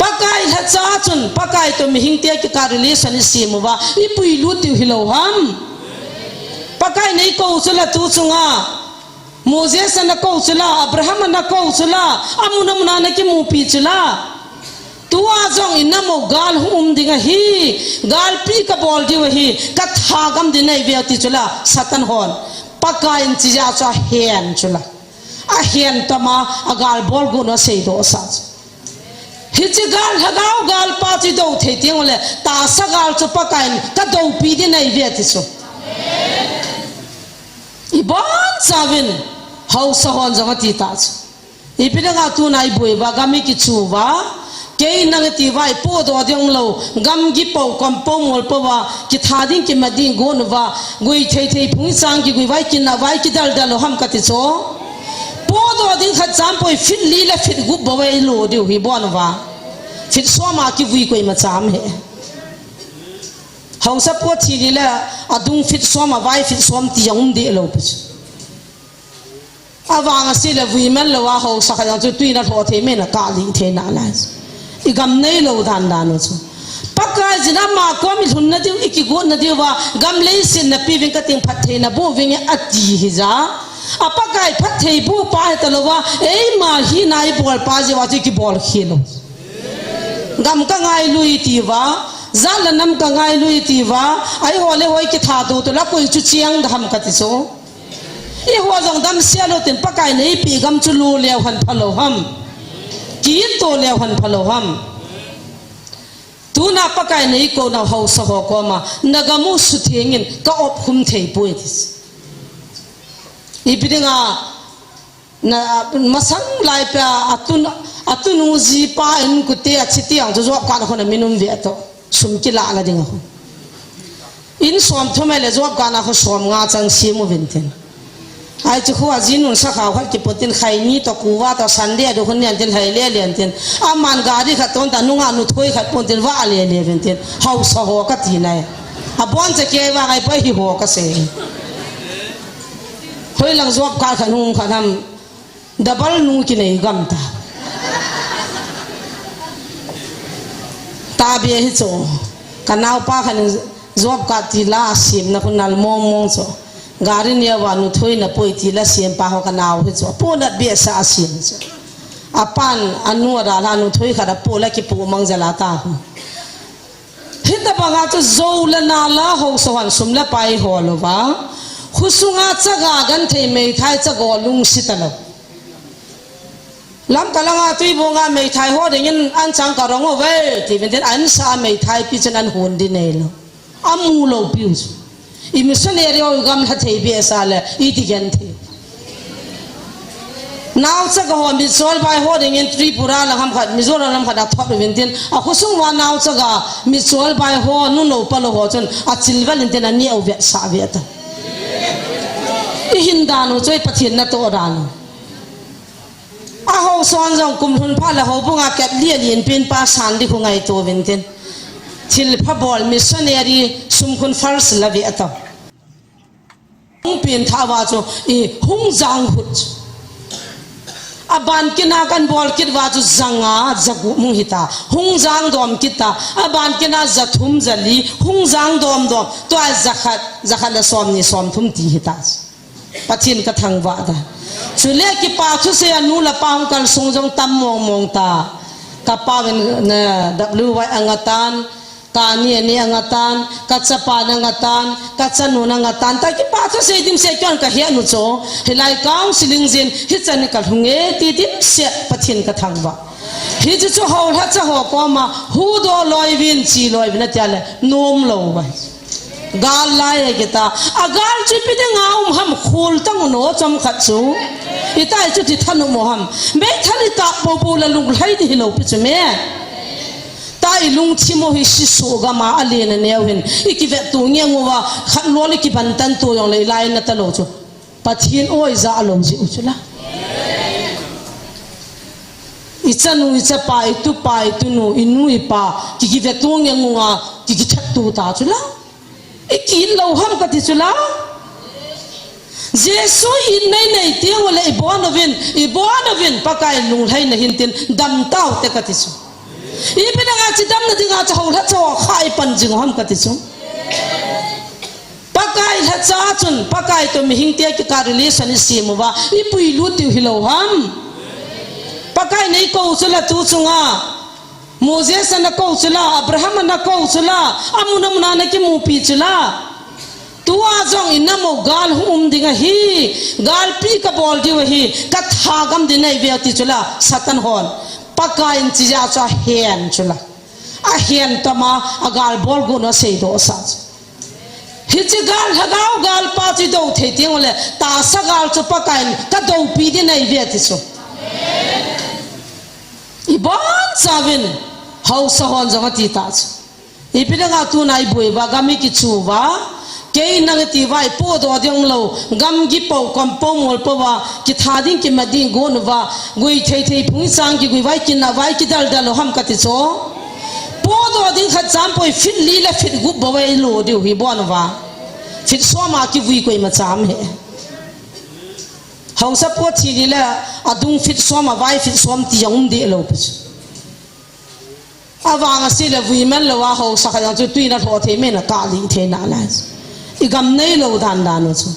ปากไก่ทัดจ้าจนปากไก่ตัวมีหิงเตี้ยกิการิเลสันสีมัวอีปุยลุติวฮิโลฮัมปากไก่ในกูสุลตุสุงาโมเสสนักกูสุลาอับราฮัมนักกูสุลาอามุนมุนานักมูปีสุลาตัวจงอินนโมกาลหุ่มดิ่งฮีกาลปีกบอลดิวฮีกัทฮากมดินในเวติจุลาสัตันฮอนปากกาอินจิจาจ้าเฮียนจุลาอาเฮียนตมาอากาลบอลกุนเสยโดสัจฮิจิกาลฮดาวกาลปาจิโดเทติงเลยตาสกาลจุปากกาอินกัดดูปีดินในเวติจุอีบ้านซาวินเฮาสฮอนจังติตาจุอีเป็นงานตัวนายบุยบากามิกิจูบาเกยนังตีไว้ปูดอดยงโลกำกิปอกำปงมอลปว่ากิทาดิ้งกิมาดิ้งโกนว่ากุยเทเทพุงสังกิกุยไว้กินนาไว้กิดัลดัลห้ามกัติโซปูดอดิ้งขัดจามปอยฟิตลีและฟิตกุบบไว้โลเดียวฮิบอนว่าฟิตสวมากิวุยกุยมาจามเหเขาสับปวดทีนี้แหละอดุงฟิตสวมาไว้ฟิตสวมตียงดีโลปิชอาวางสิเลวุยมันเลว่าเขาสักอย่างจะตุยนัดหัวเทเมนกาลิเทน่าเลยอีกำเนยโลดันดานุชปากกาจินามาก็มีทุนนั่นเดียวอีกคนนั่นเดียวว่ากำเลยสินนับปีวิ่งกติงพัดเทนบูวิ่งอัดจีฮิจ้าอ่ะปากกาพัดเทบูป้าเหตุลว่าเอ้ยมาฮีนายบอลป้าจะว่าจะกี่บอลเขียนกำกังไงลุยตีว่าจัลลันกังไงลุยตีว่าไอ้หัวเลี้ยกิท่าดูตัวละคุยจุดเชียงทำกันที่โซไอ้หัวจงดำเสียโลตินปากกาในปีกำจุลูเลี้ยวหันพะโลหัมกินตัวเลี้ยวหันพะโลหัมตัวนับปากกาในโกนาเฮาสหกมานักมุสุเทียงินก็อบคุมเทยปุยทิสอีพิดึงอ่ะนะมาสังไลเปียอัตุนูจีป้าอินกุฏิอาชิติอังจะจวบการคนมินุมเวียตสุมกิลาละดึงอ่ะอินสวมทุ่มเลยจวบการเขาสวมงาจังซีมุวินเทนไอ้เจ้าข้าจีนุนสักข่าวเขากิปตินไข่นี่ตะกูว่าตะสันเดียดูคนเนี่ยเต็นไทยเลี้ยเลี้ยเต็นอามันกาดิขัดต้นแต่นุ่งอานุถอยขัดปนเต็นว่าเลี้ยเลี้ยเต็นเขาสะหัวกัดทีไหนอาบอนจะเกี่ยวว่าไอ้ไปหิหัวกัดเสียเฮ้ยหลังจวบการขนุ่งขัดทำดับเบิลนุ่งกินไอ้กำตาเบี้ยฮิโซกันเอาป้าขันจวบการทีลาสิมนะคนนั้นมองโซการินเยาวันทุยนับปุยทีละเสียงป้าเขากันเอาฮิโซปูนัดเบี้ยสาเสียงโซอาปันอันนัวดาลานุทุยขัดปูและกิปูมังเจลาตาหูฮิตบังอาจจะโจลนาลาเขาสวรรค์สมละไปหัวลวะขุสุงอาจะกากันเทไม่ไทยจะกอลุงสิตลอดลำกลางอาตุยบงอาไม่ไทยหัวเดี๋ยวอันจังกระรองเอาไว้ที่เป็นอันสาไม่ไทยพิจารณาหุ่นดินเอลอามูโลปิวส์อิมิสันเอริโอกำลังเทบีเอสาเลอีติกันเทน่าจะก็ว่ามิโซลไปหัวเดี๋ยวทริปุระละคำขัดมิโซลละคำขัดอัฐบเป็นเทนอาขุสุงว่าน่าจะก็มิโซลไปหัวนู่นเอาปะโลหัวจนอัดซิลเวลเทนอันนี้เอาเวสาเวตหินดานุช่วยปะเทียนนัตโตดานุอาเขาสอนจงกุมทุนพาละเขาพวกอาเก็บเลี้ยนเป็นภาษาที่คงไงตัวเป็นเทนทิลพบอลมิชชันเนอรีสมคุณฟังส์ละเวตาหุ่งเป็นท่าวาจูอีหุ่งจังหุดอาบานกินากันบอลคิดว่าจูจังอาจักมุงหิตาหุ่งจังดอมกิตาอาบานกินาจัทุมจัลลีหุ่งจังดอมตัวจักละสอมนี่สอมทุมตีหิตาปะทินกระทังวาดาสุเล็กกิปาชุเสียนูละปางกันทรงจงตั้มมองตากระปาเป็นเนี่ยดับลูไว้อังตันกานี่นี่อังตันกัจจปานังตันกัจจนูนังตันแต่กิปาชุเสียดิมเสียจนกระเฮียนุโจเฮลัยก้าวสิลิงจินฮิจันกัลหงเอตีดิมเสียปะทินกระทังวาฮิจิจูเขาทัดจะหัวก้มาฮูโดลอยวินจีลอยวินนั่นเลยนุ่มโลไว้กาลไล่กิตาอากาลจุดพิธีงาห้ามคูลตั้งโนจำขัดสูอิตาจุดที่ท่านอุโมหัมเบทัลิตาปูละลุงไล่ที่เราพิจเมตาลุงทิโมฮิสิสุกามาอเลนเนียวินอีกเวตุเงียงว่าขันล้อลิกิบันตันตัวยองเลยไล่นัตโลจูปัจจินโอ้ยจะอารมณ์จิอุจุละอิจนูอิจปาอิตุนูอินูอิปากิเวตุเงียงว่ากิทัดตูตาจุละอีกินเราห้ามกันที่สุดละ Jesu in nei tiang wala ibonavin pakai lung hai na hintin dam tau te katisu ibina nga chi dam na dinga cha hol cha khai pan jing ham katisu pakai ha cha chun pakai to mi hing te ki ka relation simuwa ipui lu ti hilo ham pakai nei ko sula tu chunga Moses na ko sula Abraham na ko sula amuna muna na ki mu pi chula tua jong inamo gal dinga hi gal pi ka bol di hi ka thagam dinai beati chula satan hon pakai in chija cha hen chula a hen tama agal bol gu no sei do sa hi chi gal hagau gal pa chi do the ting le ta sa gal chu pakai ka do pi dinai beati chu ibon savin hau sa hon jong ti ta ipinanga tu nai boi ba gami ki chu ba kei nang ti vai po do diong lo gam gi po kom po mol po wa ki thading ki mading gon wa gui thei thei phung sang ki gui vai ki na vai ki dal dal ham ka ti cho po do ding khat cham poi fit li la fit gu bo wai lo di hi bon wa fit so ma ki vui koi ma cham he hong sa po thi ni la adung fit so ma vai fit som ti yong de lo pu awang si la vui man lo wa ho sa kha chu tui na tho the me na ka li the na la igam nei lo dan dan chu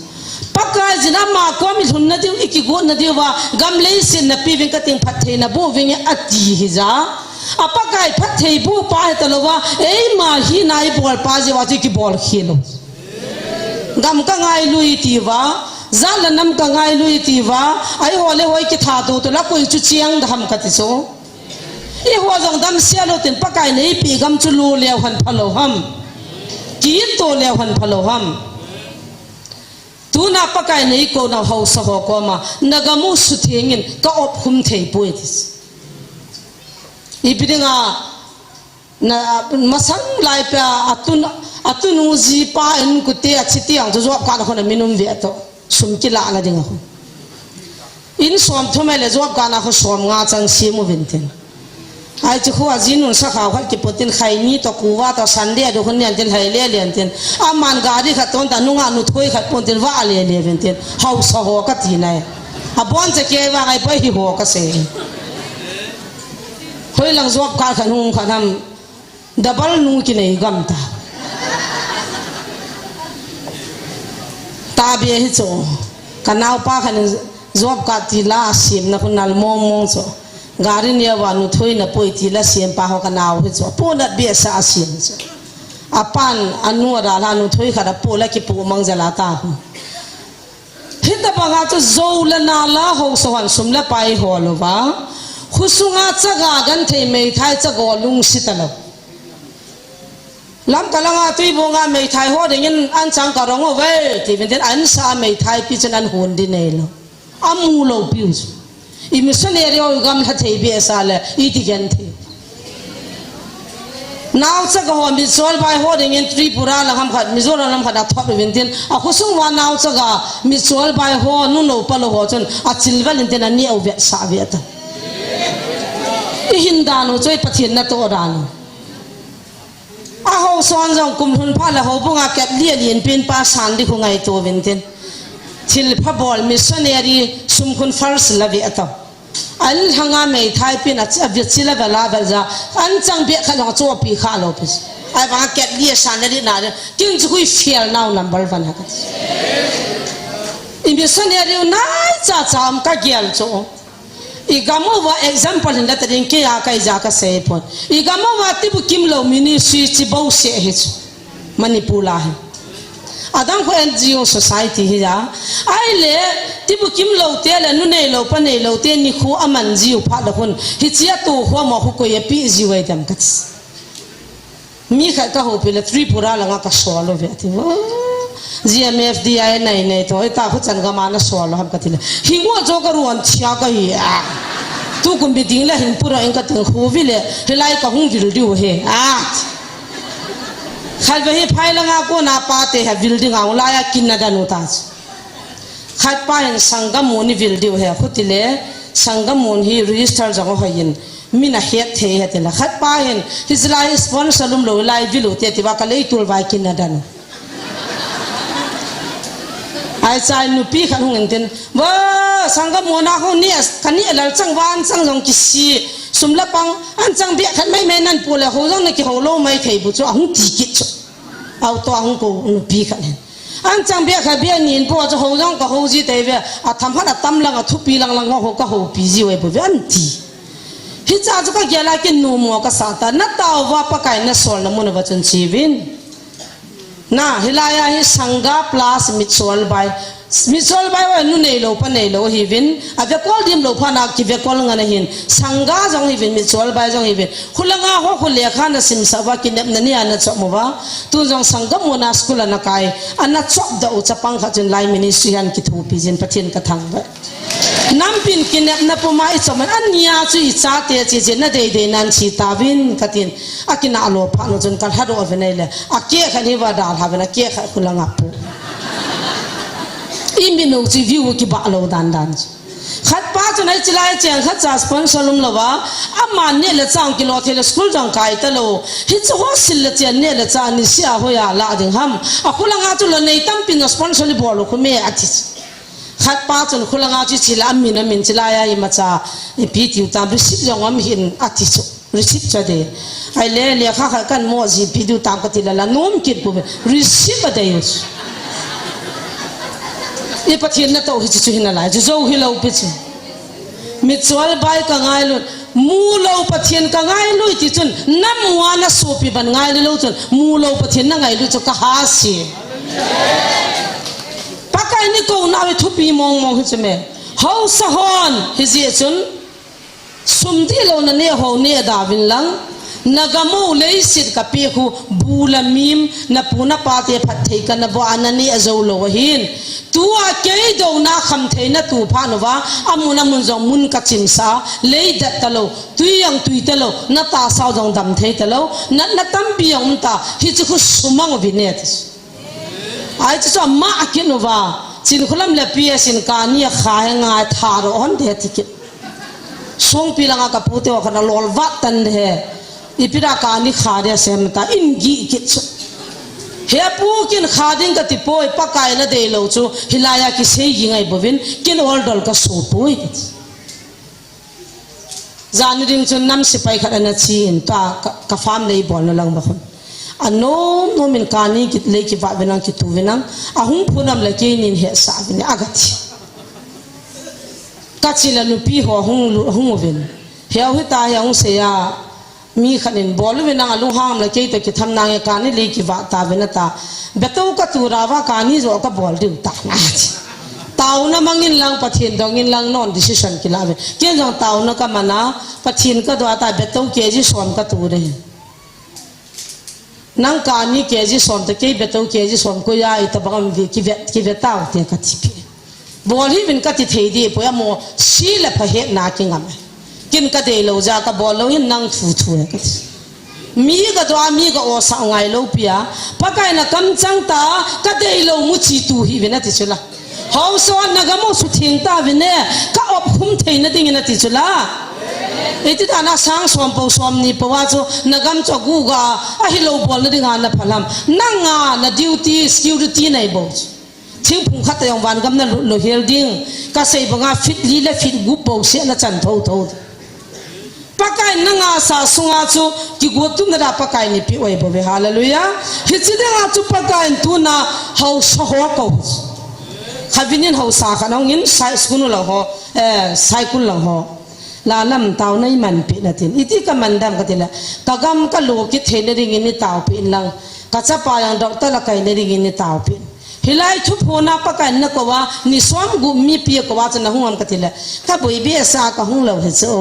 pakka jina ma ko mi thun na diu ikigo na diu wa gam lei sin na pi ving ka ting phat the na bo ving ati hi za apakai phat the bu pa ta lo wa ei ma hi nai bol pa je wa ki bol khelo gam ka ngai lui ti wa zal nam ka ngai lui ti wa ai hole hoi ki tha do to la koi chu chiang dham ka ti so e ho jong dam sia lo tin pakai nei pi gam chu lu le han phalo ham ki to le han phalo ham tu na pakai nei ko na ho sa ho ko ma nagamu su thengin ka op hum thei poetis ibidinga na masang lai pa atunu ji pa en ku te achiti ang jo ka na khona minum ve to sum ki la la dinga in som thome le jo ka na kho som nga chang si mu vinten ai chu khuwa jinun sa kha khat ki potin khai ni to kuwa to sande do khon nian ten hai le len ten aman gari kha ton ta nunga nu thoi khat pon ten wa le le vinten hau sa ho ka ti nai a bon che ke wa ngai pa hi ho ka se hoi lang job ka khan hum khanam double nu ki nei gam ta be hi cho kanau pa khan job ka ti la sim na kunal mong mong cho gari nia wa nu thoi na poi ti la sim pa ho kanau hi cho po na be sa sim cho apan anu ra la nu thoi kha da po la ki po mang jala ta hu hita pa ga cho zo la na la ho so han sum la pai ho lo wa khusunga chaga gan thei mei thai chago lung sitalo lam kalanga tui bonga mei thai ho dingin an chang ka rong we ti ben an sa mei thai pi chen an hun di nei lo amu lo piu i missionary o gam ha thei be sa le i ti gen thi now chaga ho mi sol bai ho dingin tripura la ham khat mizoram lam khat a thot ben tin a khusung wa now chaga mi sol bai ho nu no pa lo ho chen a chilwal in ten an ni au ve sa ve ta hindano choi pathin na to ran a ho son jong kum hun pha la ho bunga ket lia lien pin pa san di khungai to vinten thil pha bol missionary sum khun first la vi ata al hanga mei thai pin a vi chila bala balja an chang be khala cho pi kha lo pis ai ba ket lia san ri na king chu kui fail now number 1 ha ka in missionary nai cha cham ka gyal cho igamo wa example in that ring ke ya kai ja ka se pon igamo wa tibu kimlo ministry chi bo se he manipula he adam ko NGO society he ja ai le tibu kimlo te le nu nei lo pa nei lo te ni khu aman jiu pha da hun hi chia tu ho mo khu ko ye pi ji wai dam ka mi kha ka ho pile tripura la nga ka so lo ve ti GMFDI nei nei to ta khu chan ga ma na so lo ham ka ti le hi ngo jo ka ruan chia ka hi tu kum bi ding la hin pura en ka teng khu vi le relai ka hung vil diu he khal ba hi phai la nga ko na pa te ha building ang la ya kin na da no ta khat pa en sangam mo ni vil diu he khu ti le sangam mon hi register jang ho yin mina het the he te la khat pa en hizlai sponsor lum lo lai vilu te ti ba ka lei tul vai kin na da no ไอ้ใจนุปีขันหงเงินเต็นว่าสังกัดมัวนาเขาเนี่ยขันนี้เราจังวันจังจงกิสีสมละปังอันจังเบียขันไม่แม่นั่นปูเลยเขาจังในกี่เขาโลไม่เคยบุษอ่ะหงตีกิจเอาตัวหงกูนุปีขันอันจังเบียขันเบียนินปูจะเขาจังก็เขาจีเตวีอ่ะทำพันอ่ะตั้มลังอ่ะทุบปีลังเขาก็เขาปีจีไว้บุษอันตีฮิจ้าจะก็เกี่ยละกินนูมัวก็สาตานัดตาวว่าปะไก่นัดสอนละมุนวัจนชีวินน่ะฮิลายาฮิสังกา plus มิดสวลใบมิสอลไปว่านู่นเนี่ยเราปนเนี่ยเราหิวินอาจจะคอลดิมเราพานักที่เวคอลงานหินสังกาจงหิวินมิสอลไปจงหิวินคุณละงาหัวคุณเลี้ยขันสิมสาวกินเนี่ยนี่อันนั้นชอบมั้วตัวจงสังกามุนาสกุลนักไก่อันนั้นชอบเดาจะปังขัดจนไลมินิสยันคิดหูพิจินปะเทียนกระทั่งไปน้ำปินกินเนี่ยนับมาอีกสมัยอันนี้อาจุยจ่าเตะจีเจนนั่นเดย์นั่นชีตาวินขัดทินอากินอาโลพานุจนกันฮัดโอเวนัยเลยอาเกี่ยขันนี้ว่าดาลฮาเวนักเกี่ยขันคุณละงาปูอิมิโนจีวิวกิบะโลดันดันขัดป้าจนไอ้จิลายเจียงขัดจ่าสปอนเซอร์ลุมละวะอามันเนี่ยละจังกิโลเทเลสคูลจังไก่ตะโลฮิตหัวสิลเจียนเนี่ยละจานิเสียหัวยาละดึงห้ำอาคุณละงาจุลในตั้มปินสปอนเซอร์ลิบอลคุณเมียอาทิตย์ขัดป้าจนคุณละงาจิจิลามินจิลายาอิมาจ่าอีพีติวตามริสิบจังว่ามีหินอาทิตย์ริสิบจะเดไอเล่เลี้ยข้าขัดกันโมจีพีดูตามกติละนุ่มกิดปุ๊บริสิบได้ยุสอีปะเทียนนั่นโตหิจิหินอะไรจะโจหิเลาปิจิมิจวลใบกังไงลุนมูเลาปะเทียนกังไงลุยที่จุนน้ำวานะสูปีบันไงลุจุนมูเลาปะเทียนนั่งไงลุจุกะฮาสีปะไก่นี่ก็น่าไปทุบปีมองหิจิเมเฮาสะฮอนหิจิจุนสมที่เราเนี่ยเฮาเนี่ยดาวินลังนักโมเลยสิทธิ์กับพี่คูบูลามิมนับพูนับปาเตพัดเทกันนับว่าอันนี้อโจโลหินตัวเกยดาวนักคำเทนตัวพานุว่าอามุนมุนจงมุนกัดจิมซาเลยดัดตะโลตุยยังตุยตะโลนัตตาสาวจงดำเทตะโลนัตตั้มปียงมุนตาฮิจิคุสมังวินเนติสไอ้ที่จะมาคิดว่าจินคุลัมเลปีสินกานี่ขายงาทารอนเดติกิส่งปีลังกับพูดว่าขนาดลอลวัดตันเดอีพิราการนี่ขาเดียเซมตาอินกีกิจเฮียปูกินขาดิ้งกติโปยปะกายนะเดลโจูฮิลายากิเซยิงไงบวินกินออลดอลก็สูบปุยจานดิ้งจนน้ำสิไปขัดนัดชีนตากฟามเลยบอลลังบ้านอันโน้มมินการนี่กิเลยกิว่าเวนังกิตูเวนังอาหุงพูนำเลยกินินเฮสาวินอากาศกัจจิลนุปีหัวหุงวินเฮียหุตายังเสียมีขันินบอลวินังลุงห้ามเลยกิตกิทำนางการนี่เลยกิว่าตาเวนัตาเบตูกัตูราวาการนี่จะกับบอลดิวตาหน้าตาวน่ะมังอินลังปัทเทียนดองอินลังนอนดิสิชันกิลาเวเกี่ยงจังตาวน่ะก็มันนะปัทเทียนก็ตัวตาเบตูเกจิสอนกัตูเรนังการนี่เกจิสอนตะกี้เบตูเกจิสอนก็ยาอิตาบังวิกิเวตาวเตกัติพีบอลที่เป็นกัติเทดีพอยามโมชีเลพะเหตุนากิงามกินกระเดลจากกับบอลเราเห็นนั่งฟูๆกันมีก็ตัวมีก็โอสังไงเราเปียปะไก่นักกำจังตากระเดลมุจิตูฮีเวนัติจุละเฮาสอนนักโมสุทิงตาเวเน่ก็อบคุมเทนติงนัติจุละไอ้ที่ตานักสังสวมปูสวมนี่ปว่าจูนักกำจักกูกาอะฮิโลบอลนั่นงานนับพลัมนั่งงานนัดดิวตี้สกิลตี้ในบ่ทิ้งพุงขัดยังวันกำนันโลเฮลดิ้งก็ใส่บังอาฟิตลีและฟิตกุบบ่เสียนัดจันทอปะไก่นั่งอาสาสุงอาจูกิกูตุ้มนาราปะไก่นี่พี่ไว้บ่เวฮาเลลูยาฮิตเดงอาจูปะไก่ตุน่าเฮาสหัวเขาขับวินินเฮาสาขนาดงินไซสกุลหลังหอไซคุลหลังหอลาลำเต่าในมันปีนาทีอิติกมันดำกันทีละกะกำกะโลกิเทนริงินี่เต่าปีนหลังกะจะปายังดอกตะละไก่นริงินี่เต่าปีนฮิไลทุบหัวนับปะไก่นักว่านิสวมกุมีปีกว่าจะน่าห่วงกันทีละถ้าบุยเบียสากะห่วงเราเห็นโอ้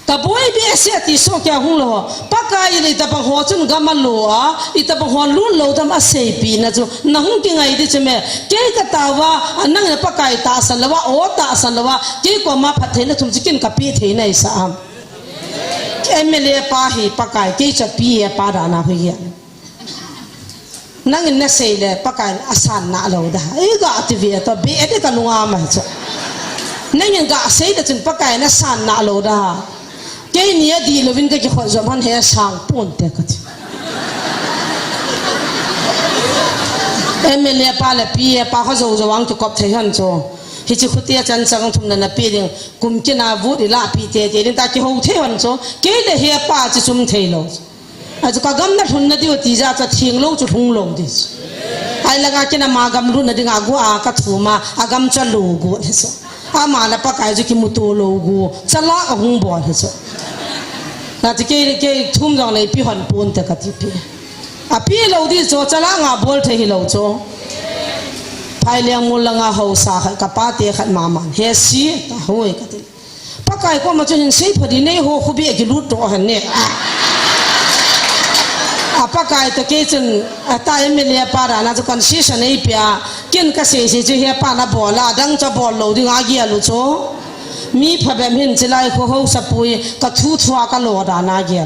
แต่บุยเบียเสียที่โซแกหุ่นเราปากกายเลยแต่บางหัวจนกำมันลัวอีแต่บางหัวลุ้นเราทำอาศัยปีนะจูนั่งกินไงดิฉันแม่เกี่ยกตาว่านั่งในปากกายตาสันละว่าโอ้ตาสันละว่าเกี่ยกว่ามาพัดเทนะทุ่มจะกินกับปีเทในสามMLA ป้าหีปากกายเกี่ยจะปีป้าดานาเฮียนั่งในเสยเลยปากกายอาสานน่าเราได้ไอ้ก็อัตวิตัวเบี้ยเด็กกันงามาจ้ะนั่งยังก็เสยแต่จนปากกายน่าสานน่าเราได้เกี่ยนี่ดีลูกวินก็จะขอจอมันให้ช่างปุ่นเด็กกัน MLA ป้าเลยปีป้าเขาจะวางจุกบไทยฮันโจฮิจิคุเตียจันสังทุมนันปีนึงกุมกินาวุฒิลาปีเตเดินตาคิโฮเทฮันโจเกลเฮียป้าจะซุ่มเทโลอาจจะก็กำนัดหุ่นนัดอยู่ที่จะทิ้งโลจุดหุ่งโลดิสไอ้ละก็กินมากำรุ่นนัดงากูอากัดหัวมาอากำจะโลกูเฮสอามาละป้าไก่จะกิมุตัวโลกูจะละกับหุ่งบอลเฮสน่าจะเกทุ่มจังเลยพี่หันปูนแต่กัดที่พี่พี่โลดิโจจะละงาบอลเทฮิโลโจภายเลี้ยงมูลงาเฮาสาขกับป้าเตะขัดมามันเฮสีตาหัวกันทีป้าไก่ก็มาจนเสียพอดีเนี่ยหัวคุบีกิรุดตัวหันเนี่ยป้าไก่ตะเกียจนตาMLAป้าราน่าจะกันซีซันไอ้พี่กินกระเสียจะเฮียป้าน่ะบอลละดังจะบอลโลดิ้งอาเกียลุโจมีพระแบบหินจะไล่เขาเขาสปุยกระทูทัวกันโลดานาเกีย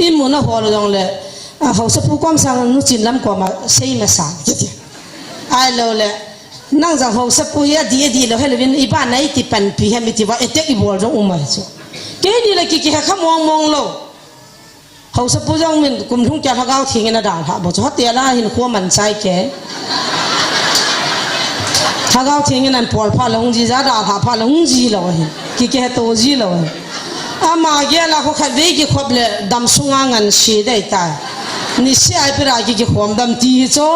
อิมุนหัวเราจังเลยเขาสปุความสังนุจินลำกว่ามาเสียมาสังไอ้เราเลยนั่งจังเขาสปุยดีเราให้เราเป็นอีบ้านไหนที่เป็นพี่ให้มีที่ว่าเอเด็กอีบอลจงอุ้มมาจ้ะเกี่ยนี่เลยกี่ข้ามองเราเขาสปุยจังมันกุมทุ่งแก่ทักเอาทิ้งกันด่าท่าบอกจะฮัตเตียล่าหินขั้วมันใจแก่ทักเอาทิ้งกันนั่นปวดผ้าลงจีจ้าด่าท่าผ้าลงจีเราเห็นกี่โตจีเราอามาเกี่ยละเขาขัดเวกี่ขบเลยดำสุงางันเสียได้ตายนี่เสียไอ้เป็นอะไรกี่ความดำตีจ้ะ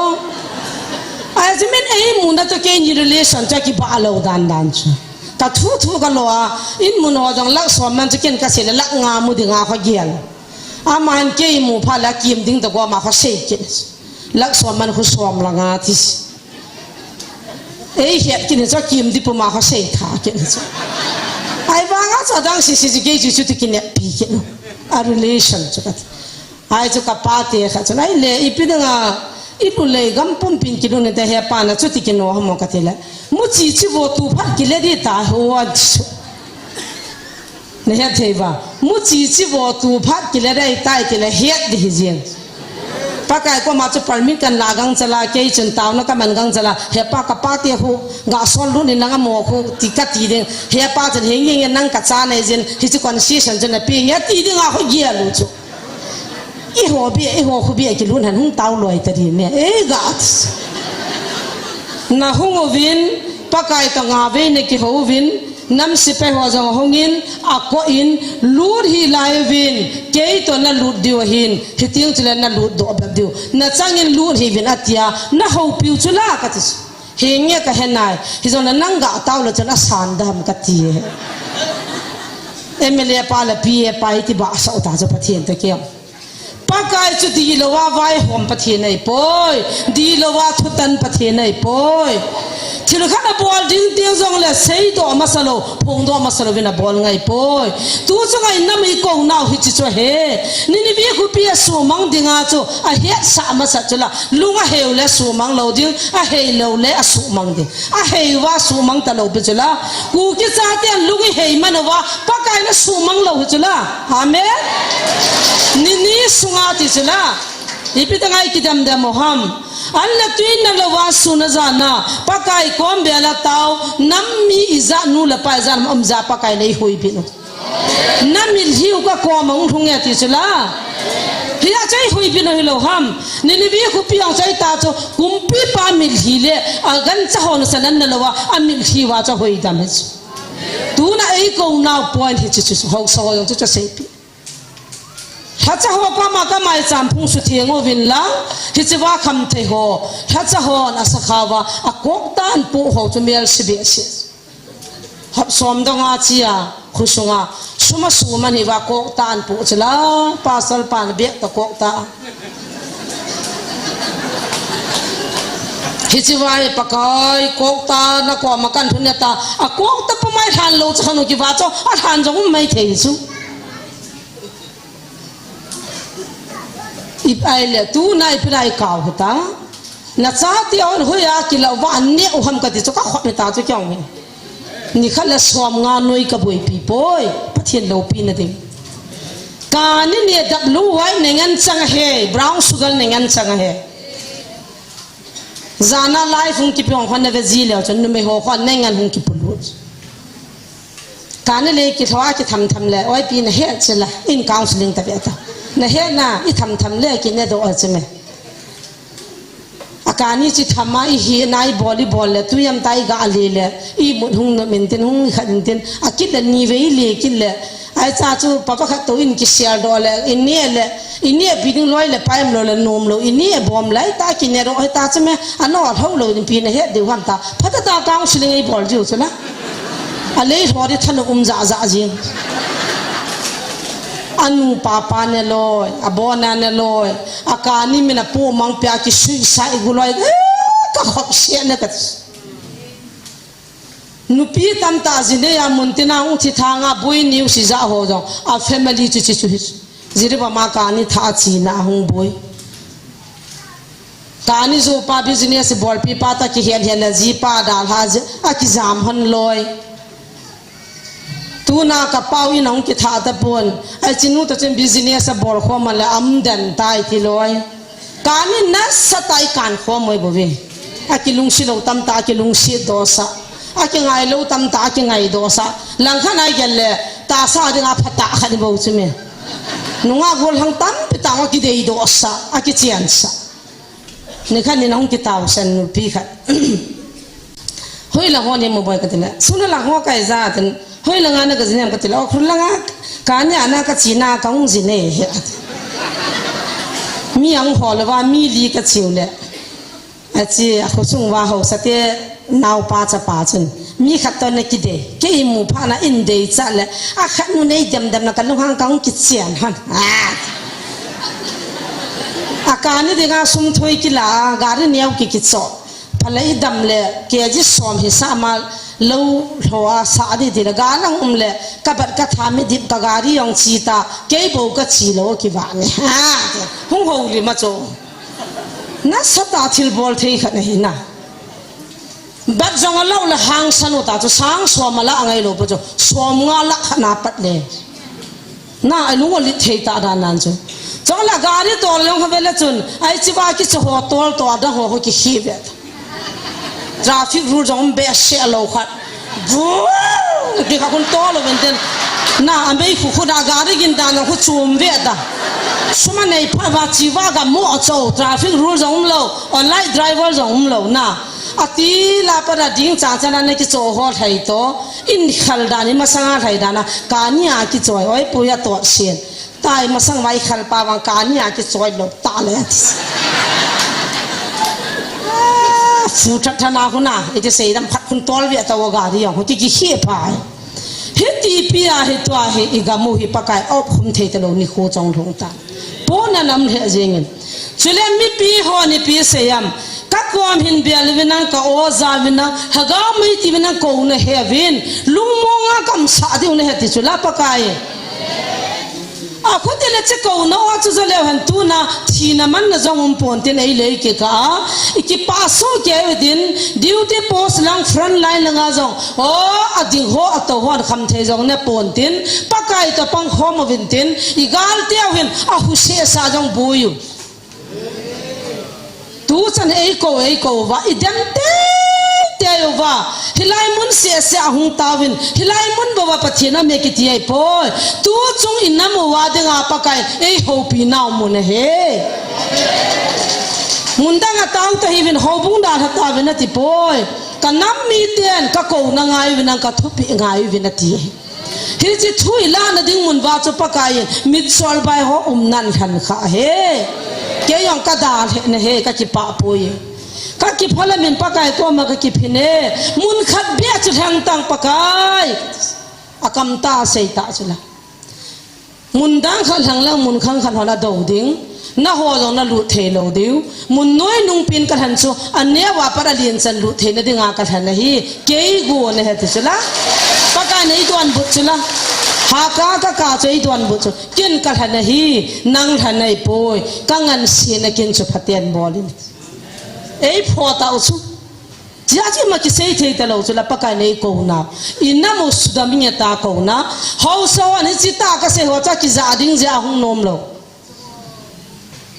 ไอ้จะไม่ไอ้มุนนั่นจะเกี่ยนี่ relation จะกี่บ้าเราดันจ้ะแต่ทุกกันล้ออินมุนว่าจังลักษณะมันจะเกี่ยนกระเสียลักงามุดงาเขาเกี่ยนอามันเกี่ยมูพาลักยิมดิ้งตะกว่ามาเขาเสกกินลักษณะมันเขาสวมละงาทิสไอ้เหี้ยกินจะกิมดิปมาเขาเสกขากินจ้ะไอ้บางอาจจะดังสิเกี่ยจุดกินเนี่ยปีกินอ่ะ relation จ้ะไอ้จุดกับป้าเตะค่ะจ้ะไอ้เล่อีปีนึงอ่ะอีปุ่นเลยกำปุ่นปินกินนู่นแต่เฮียป้าน่ะจุดที่กินหัวหมอกติละมุจิชิโวตูพัดกิเลดีตาหัวดิเนี่ยเทว่ามุจิชิโวตูพัดกิเลได้ตายกิเลเฮ็ดดิเจียงป้าไก่ก็มาจะปรมิกันลากังจะลาเกยจนตาวนักมันกังจะลาเฮียป้ากับป้าเตี้ยหูกาสอนรุ่นนี่นังหมอกหูติกัดตีเด้งเฮียป้าจะเฮงเงี้ยนังกัดซาในเจนฮิจิคอนซีชันจะเนี่ยปีเงี้ยตีเด้งอ่ะเขาเยี่ยลุจุอีหัวเบี้ยอีหัวคุเบี้ยกิลุนหันหุ่งเต้าลอยแต่ดีเนี่ยกัดน่าหุ่งวินป้าไก่ต่างอาเวนี่กี่หัววินน้ำสิไปหัวจังหงอินอักก็อินลูดฮีไลวินเกยตัวนั่นลูดดิวหินฮิติงจุเลนั่นลูดดอกแบบดิวน่าจังอินลูดฮีวินอัตยาน่าหัวปิวจุลากัดสิเฮงเงี้ยก็เห็นนายฮิจงนั่นนั่งกะเต้าเลยจนน่าสันดามกัดทีMLAป้าละพี่ไปที่บ้านสาวตาจะพัฒน์ตะเกียบป้าไก่จุดดีละว่าไว้หอมพัฒน์ในปอยดีละว่าทุตันพัฒน์ในปอยที่เราขันบอลดิ้งดิ้งจงเลยเสียตัวมาสโลพงตัวมาสโลวินาบอลไงปอยตัวจงไงน้ำอีกองน่าหิจิตเฮนี่นี่พี่คุปีสูมังดิ้งอาจูอ่ะเฮสามาสัจละลุงอ่ะเฮวเลสูมังเราดิ้งอ่ะเฮเลวเลอ่ะสูมังดิ้งอ่ะเฮว่าสูมังตะเราไปจุละกูคิดจะเตียนลุงเฮมันว่าป้าไก่น่ะสูมังเราจุละอาเมนนี่สุงาติจุละอีพิตั้งไงคิดดำดำโมฮัมอันละตุยนั่นละว่าสุนจานะป้าไก่คอมเบลละเต้าน้ำมีอิจานูละไปจานอมจาป้าไก่เลยหุยพิโนน้ำมีหิวก็คอมังทุ่งเอติจุละฮิอาใจหุยพิโนฮิโลฮัมนี่นี่พี่คุปปี้องใจตาโจกุมปีป้ามิลฮิเลอากันจะหอนสันนั่นละว่าอามิลฮิว่าจะหุยดำเฮจตูน่ะไอ้กงน่าปอยฮิจิจุหอกสอยองจุจะเสพถ้าจะหัวป้ามาก็ไม่จำพุ่งสุดเทียงวินลังที่จะว่าคำเทโหถ้าจะหัวนัสขาวะอากกตันปูหัวจะมีอะไรสิเบียสิหับสมดงอาเจียคุสุงาสุมาสุมันหิวากกตันปูจะละปาสัลปานเบียตะกกตาฮิจิวายปะกายกกตานักว่ามากันทุนเนตาอากกตาปุ่มไม่ทันโลจะขนุกิวาโจอาทันจงไม่เทสุอีไปเลยตูนายพิไรเก่าเหรอนักชาติเอาหัวยากิลวันนี้อุหมกันที่จะก็ขวัญตาจะเกี่ยวมั้ยนี่เขาเลยสวมงานนุยกับบุยปีโป้ยประเทศโลปีนั่นเองการนี่เนี่ยดับลูไว้ในเงินสังเหบราวน์สุกัลในเงินสังเหจานาไลฟ์หุ่นกิบยองคนในเวจีแล้วจนไม่หัวคนในเงินหุ่นกิบปุ่นการนี่เลยกิทว่ากิทำเลยไว้ปีนั้นเฮ็ดเสร็จละอินคาวน์ซิลิงตะเบียตานะเฮน่ะอีทำเล่กินเนี่ยตัวอะไรใช่ไหม การนี้จิตธรรมะอีเฮนายบอลบอลเลยตุยมตายกาลีเลยอีมุดหงมินเทนหงขันเทนอากิดนี่เวลีกินเลยไอ้จ้าจูปะปะขัดตัวอินกิเชียร์ดอลเลยอินเนี่ยปีนึงร้อยเลยไปมโลเลยนมโลอินเนี่ยบอมเลยตากินเนี่ยเราไอ้ตาใช่ไหมอันนอดเท่าโลอินปีเนี่ยเฮ็ดเดี๋ยวความตาพัดตากลางสิลิงไอ้บอลจู่ใช่ไหมอะไรทอดทันจ่าจริงอันนู้ป้าป้าเนี่ยลอยอาบอนาเนี่ยลอยอาการนี้มันปูมังเปียกิสุยใส่กุลอยก็ขอบเสียเนี่ยกันนุปีตั้มตาจินเนี่ยมุนตินาอุทิทางอ่ะบุยนิวสิจ้าหัวจงอ่ะแฟมิลี่จุดจิริบมาการนี้ท่าจีน่าหงบุยการนี้जोป้าบิสเนสบอลปีป้าตะกี้เห็นจีป้าดาลฮาจอ่ะกิจามหันลอยตูน่ากับป้าวิน้องกิท่าตะปนไอ้จินุตัวเจนบิสเนสบอลข้อมันเลยอัมดันตายที่ลอยการนี้นัสสตายการข้อมวยบุบีอากิลุงสิโลตั้มตากิลุงสิโดสะอากิไงโลตั้มตากิไงโดสะหลังข้างในกันเลยตาซาดึงอาพัตตาขันบ่ใช่ไหมนุ่งอาโกลหังตั้มไปตามกิเดย์โดสะอากิเจียนสะนี่ขันนี่น้องกิตาวเซนนุปีขัดเฮ้ยละหัวเนี่ยมาบ่อยกันเลยสุนัขละหัวไก่ซาตันเฮ้ยละงานนักจินยังกันเลยคุณละงานการเนี่ยนักจีน่ากังจินเนี่ยมีอังพอเลยว่ามีลีกชิวเลยอาจีเขาส่งว่าเขาสเตนาวป้าจะป้าจนมีขัดตอนนี้กิเดเกี่ยมูพานะอินเดียจัดเลยอาขัดนู่นนี่ดำนักกันลูกหางกังกิเชียนฮันอาการนี้เด็กอาสมถอยกิลาการนี้เอากิจสอบพลัยดำเลยเกี่ยจิสอมหิสามาลูหัวสาดีดีละการนั่งเลยกับบัดกับทามิดิบกับการียองชีตาเกี่ยบุกชีโลกิบานเนี่ยหงหงลิมาโจนัสตาทิลบอลเทขันหินะบัดจังเล่าละหางสนุตาจะสางสวมละไงโลปโจสวมงาละขนาปัดเลยน่าไอ้ลุงลิเทตาดานันโจจังละการีตัวลงเขาเวลจุนไอ้จิบากิจะหัวตัวดังหัวกิขีเวททราฟิกรูจงเบสเชลโลขัดบู๊ที่เขาคนโตเลยเป็นเต้นน่าอันเบย์คู่ดาการีกินตานะคู่จูมเวทอ่ะสมัยในพระบาจีว่ากับมั่วโจทราฟิกรูจงโลออนไลน์ไดรเวอร์จงโลน่ะอาทิลาปราดิ้งจางจานันกิโจหัวไทยโตอินขัลดานิมาสังไทยดานะการนี้อากิโจไว้ปุยตัวเชียนตายมาสังไว้ขัลปาวังการนี้อากิโจโลตาเลยฟูทัศนาคุณน่ะไอ้เจ้าเสียดำพัดคุณตอลเวียตาวการีอย่างเขาจะกี่เขี้ยพายเฮตีปีอาเฮตัวเฮอีกามูฮิปากายอ้อคุมเทตโลนิโคจงทงตาปนนั่นนำเฮเจงินสุเลมีปีหัวนี่ปีเสียมกักความหินเบียลวินังกับโอซาวินังฮากาไม่ตีวินังกูเนเฮวินลุงมองอากำสาดิวเนเฮติสุลาปากายอาคนเดียวจะกูน่าว่าจะเลวหันตัวน่ะทีน่ะมันน่ะจงมุ่งปนที่ไหนเลยกี่ก้าอีกป้าสู้เกี่ยวดินดิวที่โพสลังฟรอนไลน์ลังอาจงโอ้อดีหัวอัตหัวคำเทจงเนี่ยปนดินปากไก่ตัวปังข้อมาวินดินอีกาลเที่ยวเห็นหุเสียสาจงบุยตัวฉันเอ้ก็ว่าอีดันเตยว่าฮิไลมุนเสียเสียหงตาวินฮิไลมุนบอกว่าปะเทียนเมกิตีไอ้พ่อตัวจงอินน้ำว่าเด้งอาปากไก่ไอ้หูปีน่าวมุนเฮมุนดังอาตาวตะฮิวินหูบุงดาทัตาวินติพ่อกันน้ำมีเตียนก็กูนางไงวินังก็ทุบปีไงวินติฮิจิทุยลานดิ่งมุนว่าจะปากไก่มิดซอลไปหัวนันขันข้าเฮเกี่ยงกระดาษเฮก็จิปะปุยก็กิพอลมินปากไก่ก็มาก็กิพินเนมุนขัดเบียจุดแห่งตังปากไก่อากำตาเสยตาจุละมุนดังขันทางล่างมุนขังขันหัวละดาวดิ้งน่าหัวจงน่าลุเทโลดิวมุนน้อยนุ่งปินกันหันซูอันเนี้ยว่าปราเลียนสันลุเทนดิ่งอากันหันนะฮีเกี่ยกูเนี่ยเหตุจุละปากไก่ในตัวอันบุตรจุละหากากาใจตัวอันบุตรกินกันหันนะฮีนั่งหันในป่วยกังงันเสียนกินจุพัดเตียนบอลินไอ้พ่อตาอุสุจ้าจีมาคิดเสียที่ตลอดสุดละปากไก่ในกูน่ะอินน้ำอุสุดามิเนตากูน่ะเฮาสวรรค์จิตตากเสียหัวใจกิจาดิ่งจะหุ่นนมโล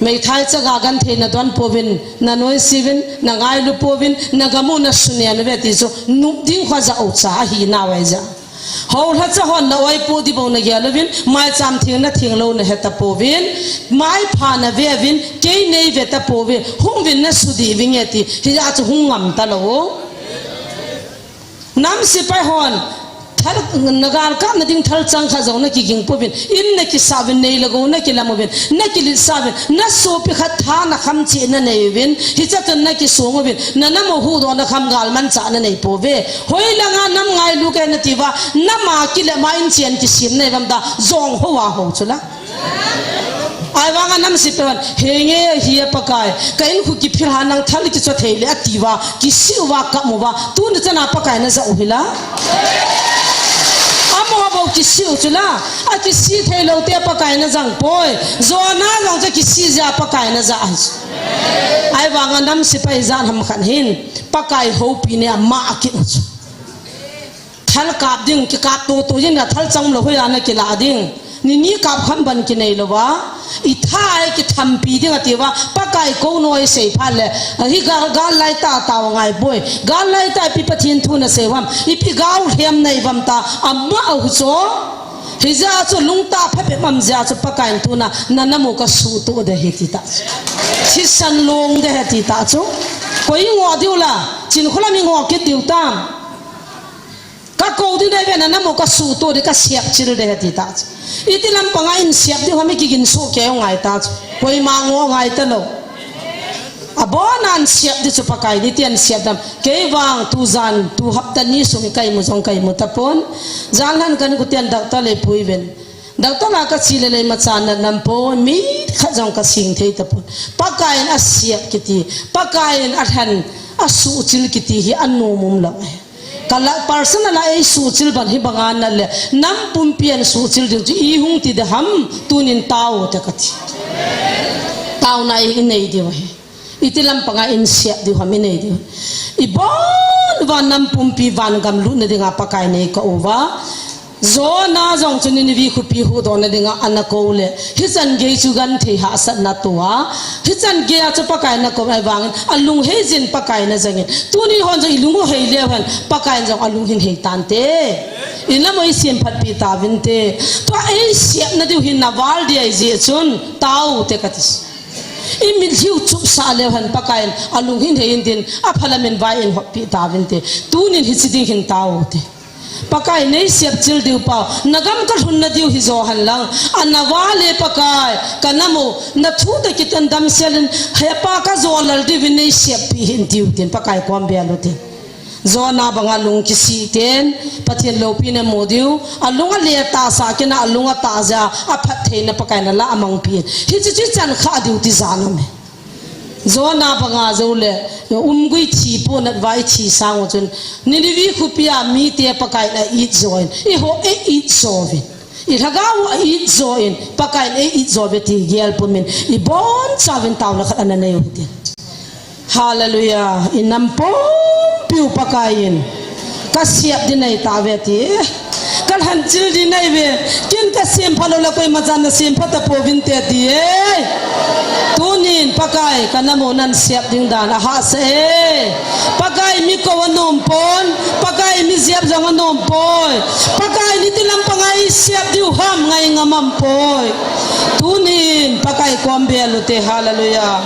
ไม่ท้ายจะกากันเทนดวนปวินนันวันสิวินนังไอลุปวินนักมุนสุนียนเวติโซนุดิ่งขวาจะอุตสาหีนาไว้จ้ะ hầu hết cho hòn nội po đi bông này kia là vin mai chăm thiêng na thiêng lâu na hết ta po vin mai pha na về vin cái này về ta po vin hung vin na sudi vin nghe ti thì ra cho hung ngầm ta lâu nam si pai hòn thal nagan kam na ding thal chang kha zong na ki ging po vin in na ki savin nei lago na ki lam vin na ki li savin na so pi kha tha na kham chi na nei vin hi cha kan na ki song vin na na mo hu do na kham gal man cha na nei po ve hoi la nga nam ngai lu ke na ti wa na ma ki le ma in chen ki sim nei bam da zong ho wa ho chula ai wanga nam si pe henge hi pakai kain khu ki phir hanang thal ki cho thele atiwa ki siwa ka mo wa tu na chana pakai na za uhila amo bo ki siu chula a ki si thelo te pakai na jang poi zo na jang cha ki si ja pakai na za ai wanga nam si pe zan ham khan hin pakai ho pi ne ma ki na chu thal kap ding ki kap to yin na thal chang lo hoya na ki la ding ni kap kham ban ki nei lo wa I thai ki thampi ding atiwa pakai ko noi sei phale hi gal lai ta taw ngai boy gal lai ta pi pathin thuna sewam I pi gaw hem nei bam ta amma au cho hi za cho lungta phape mam ja cho pakai thuna nanamu ka su to de heti ta si san long de heti ta cho koi ngo diula chin khola mi ngo ke diu tam ka ko di de na namo ka su to de ka siap chil de heti ta itilam pangain siap di hami kigin so ke ngai ta koi mango ngai ta lo abonan siap di chu pakai di tian siap dam ke wang tu zan tu hapta ni so mi kai mu jong kai mu tapon jalan kan ku tian dak ta le pui ben dak ta la ka chile le ma chan na nam po mi kha jong ka sing thei tapon pakai a siap kiti pakai a than a su chil kiti hi anu mum la kala personal ai suchil ban hi bangan na le nam pumpian suchil ding I hung ti de ham tunin tau te kati tau nai nei di wa itilam panga in siap di ham nei di I bon van nam pumpi van gam lu ne dinga pakai nei ka uwa zo na jong chunin vi khu pi hu do na dinga anako le hi chan ge chu gan the ha sat na tuwa hi chan ge a chu pakai na ko ai wang alung he jin pakai na jangin tu ni hon jang ilungu he le han pakai jang alung hin he tan te ina moi siam phat pi ta vin te to ai siap na du hin na wal dia je chun tau te katis I mil hiu chup sa le han pakai alung hin he in din a phalamen vai in pi ta vin te tu ni hi siding hin tau te pakai nei siap chil diu pa nagam ka thun na diu hi zo han lang anawale pakai kanamo na thu de kitan dam selen he pa ka zo lal di vin nei siap pi hin diu tin pakai kwam be alo tin zo na banga lung ki si ten pathian lo pi na modiu alunga le ta sa ke na alunga ta ja a phat the na pakai na la amang pi hi chi chan kha diu ti zanam zo na banga zo le umgui chi po na vai chi sang chun ni vi khupia mi te pakai na I join I ho I sovin I thagaw I join pakai I jobe ti gel pumin I bon savin taw na khatana na yo ti hallelujah inam po piu pakain kasiap dinai tawe ti kal han chil dinai ve kin ka sim phalo la koi majan na sim phata povin te ti tunin pakai kanamo nan siap ding dan ha se pakai mi ko anom pon pakai mi siap jang anom poi pakai ni tilam pangai siap diu ham ngai ngamam poi tunin pakai kwambe lu te hallelujah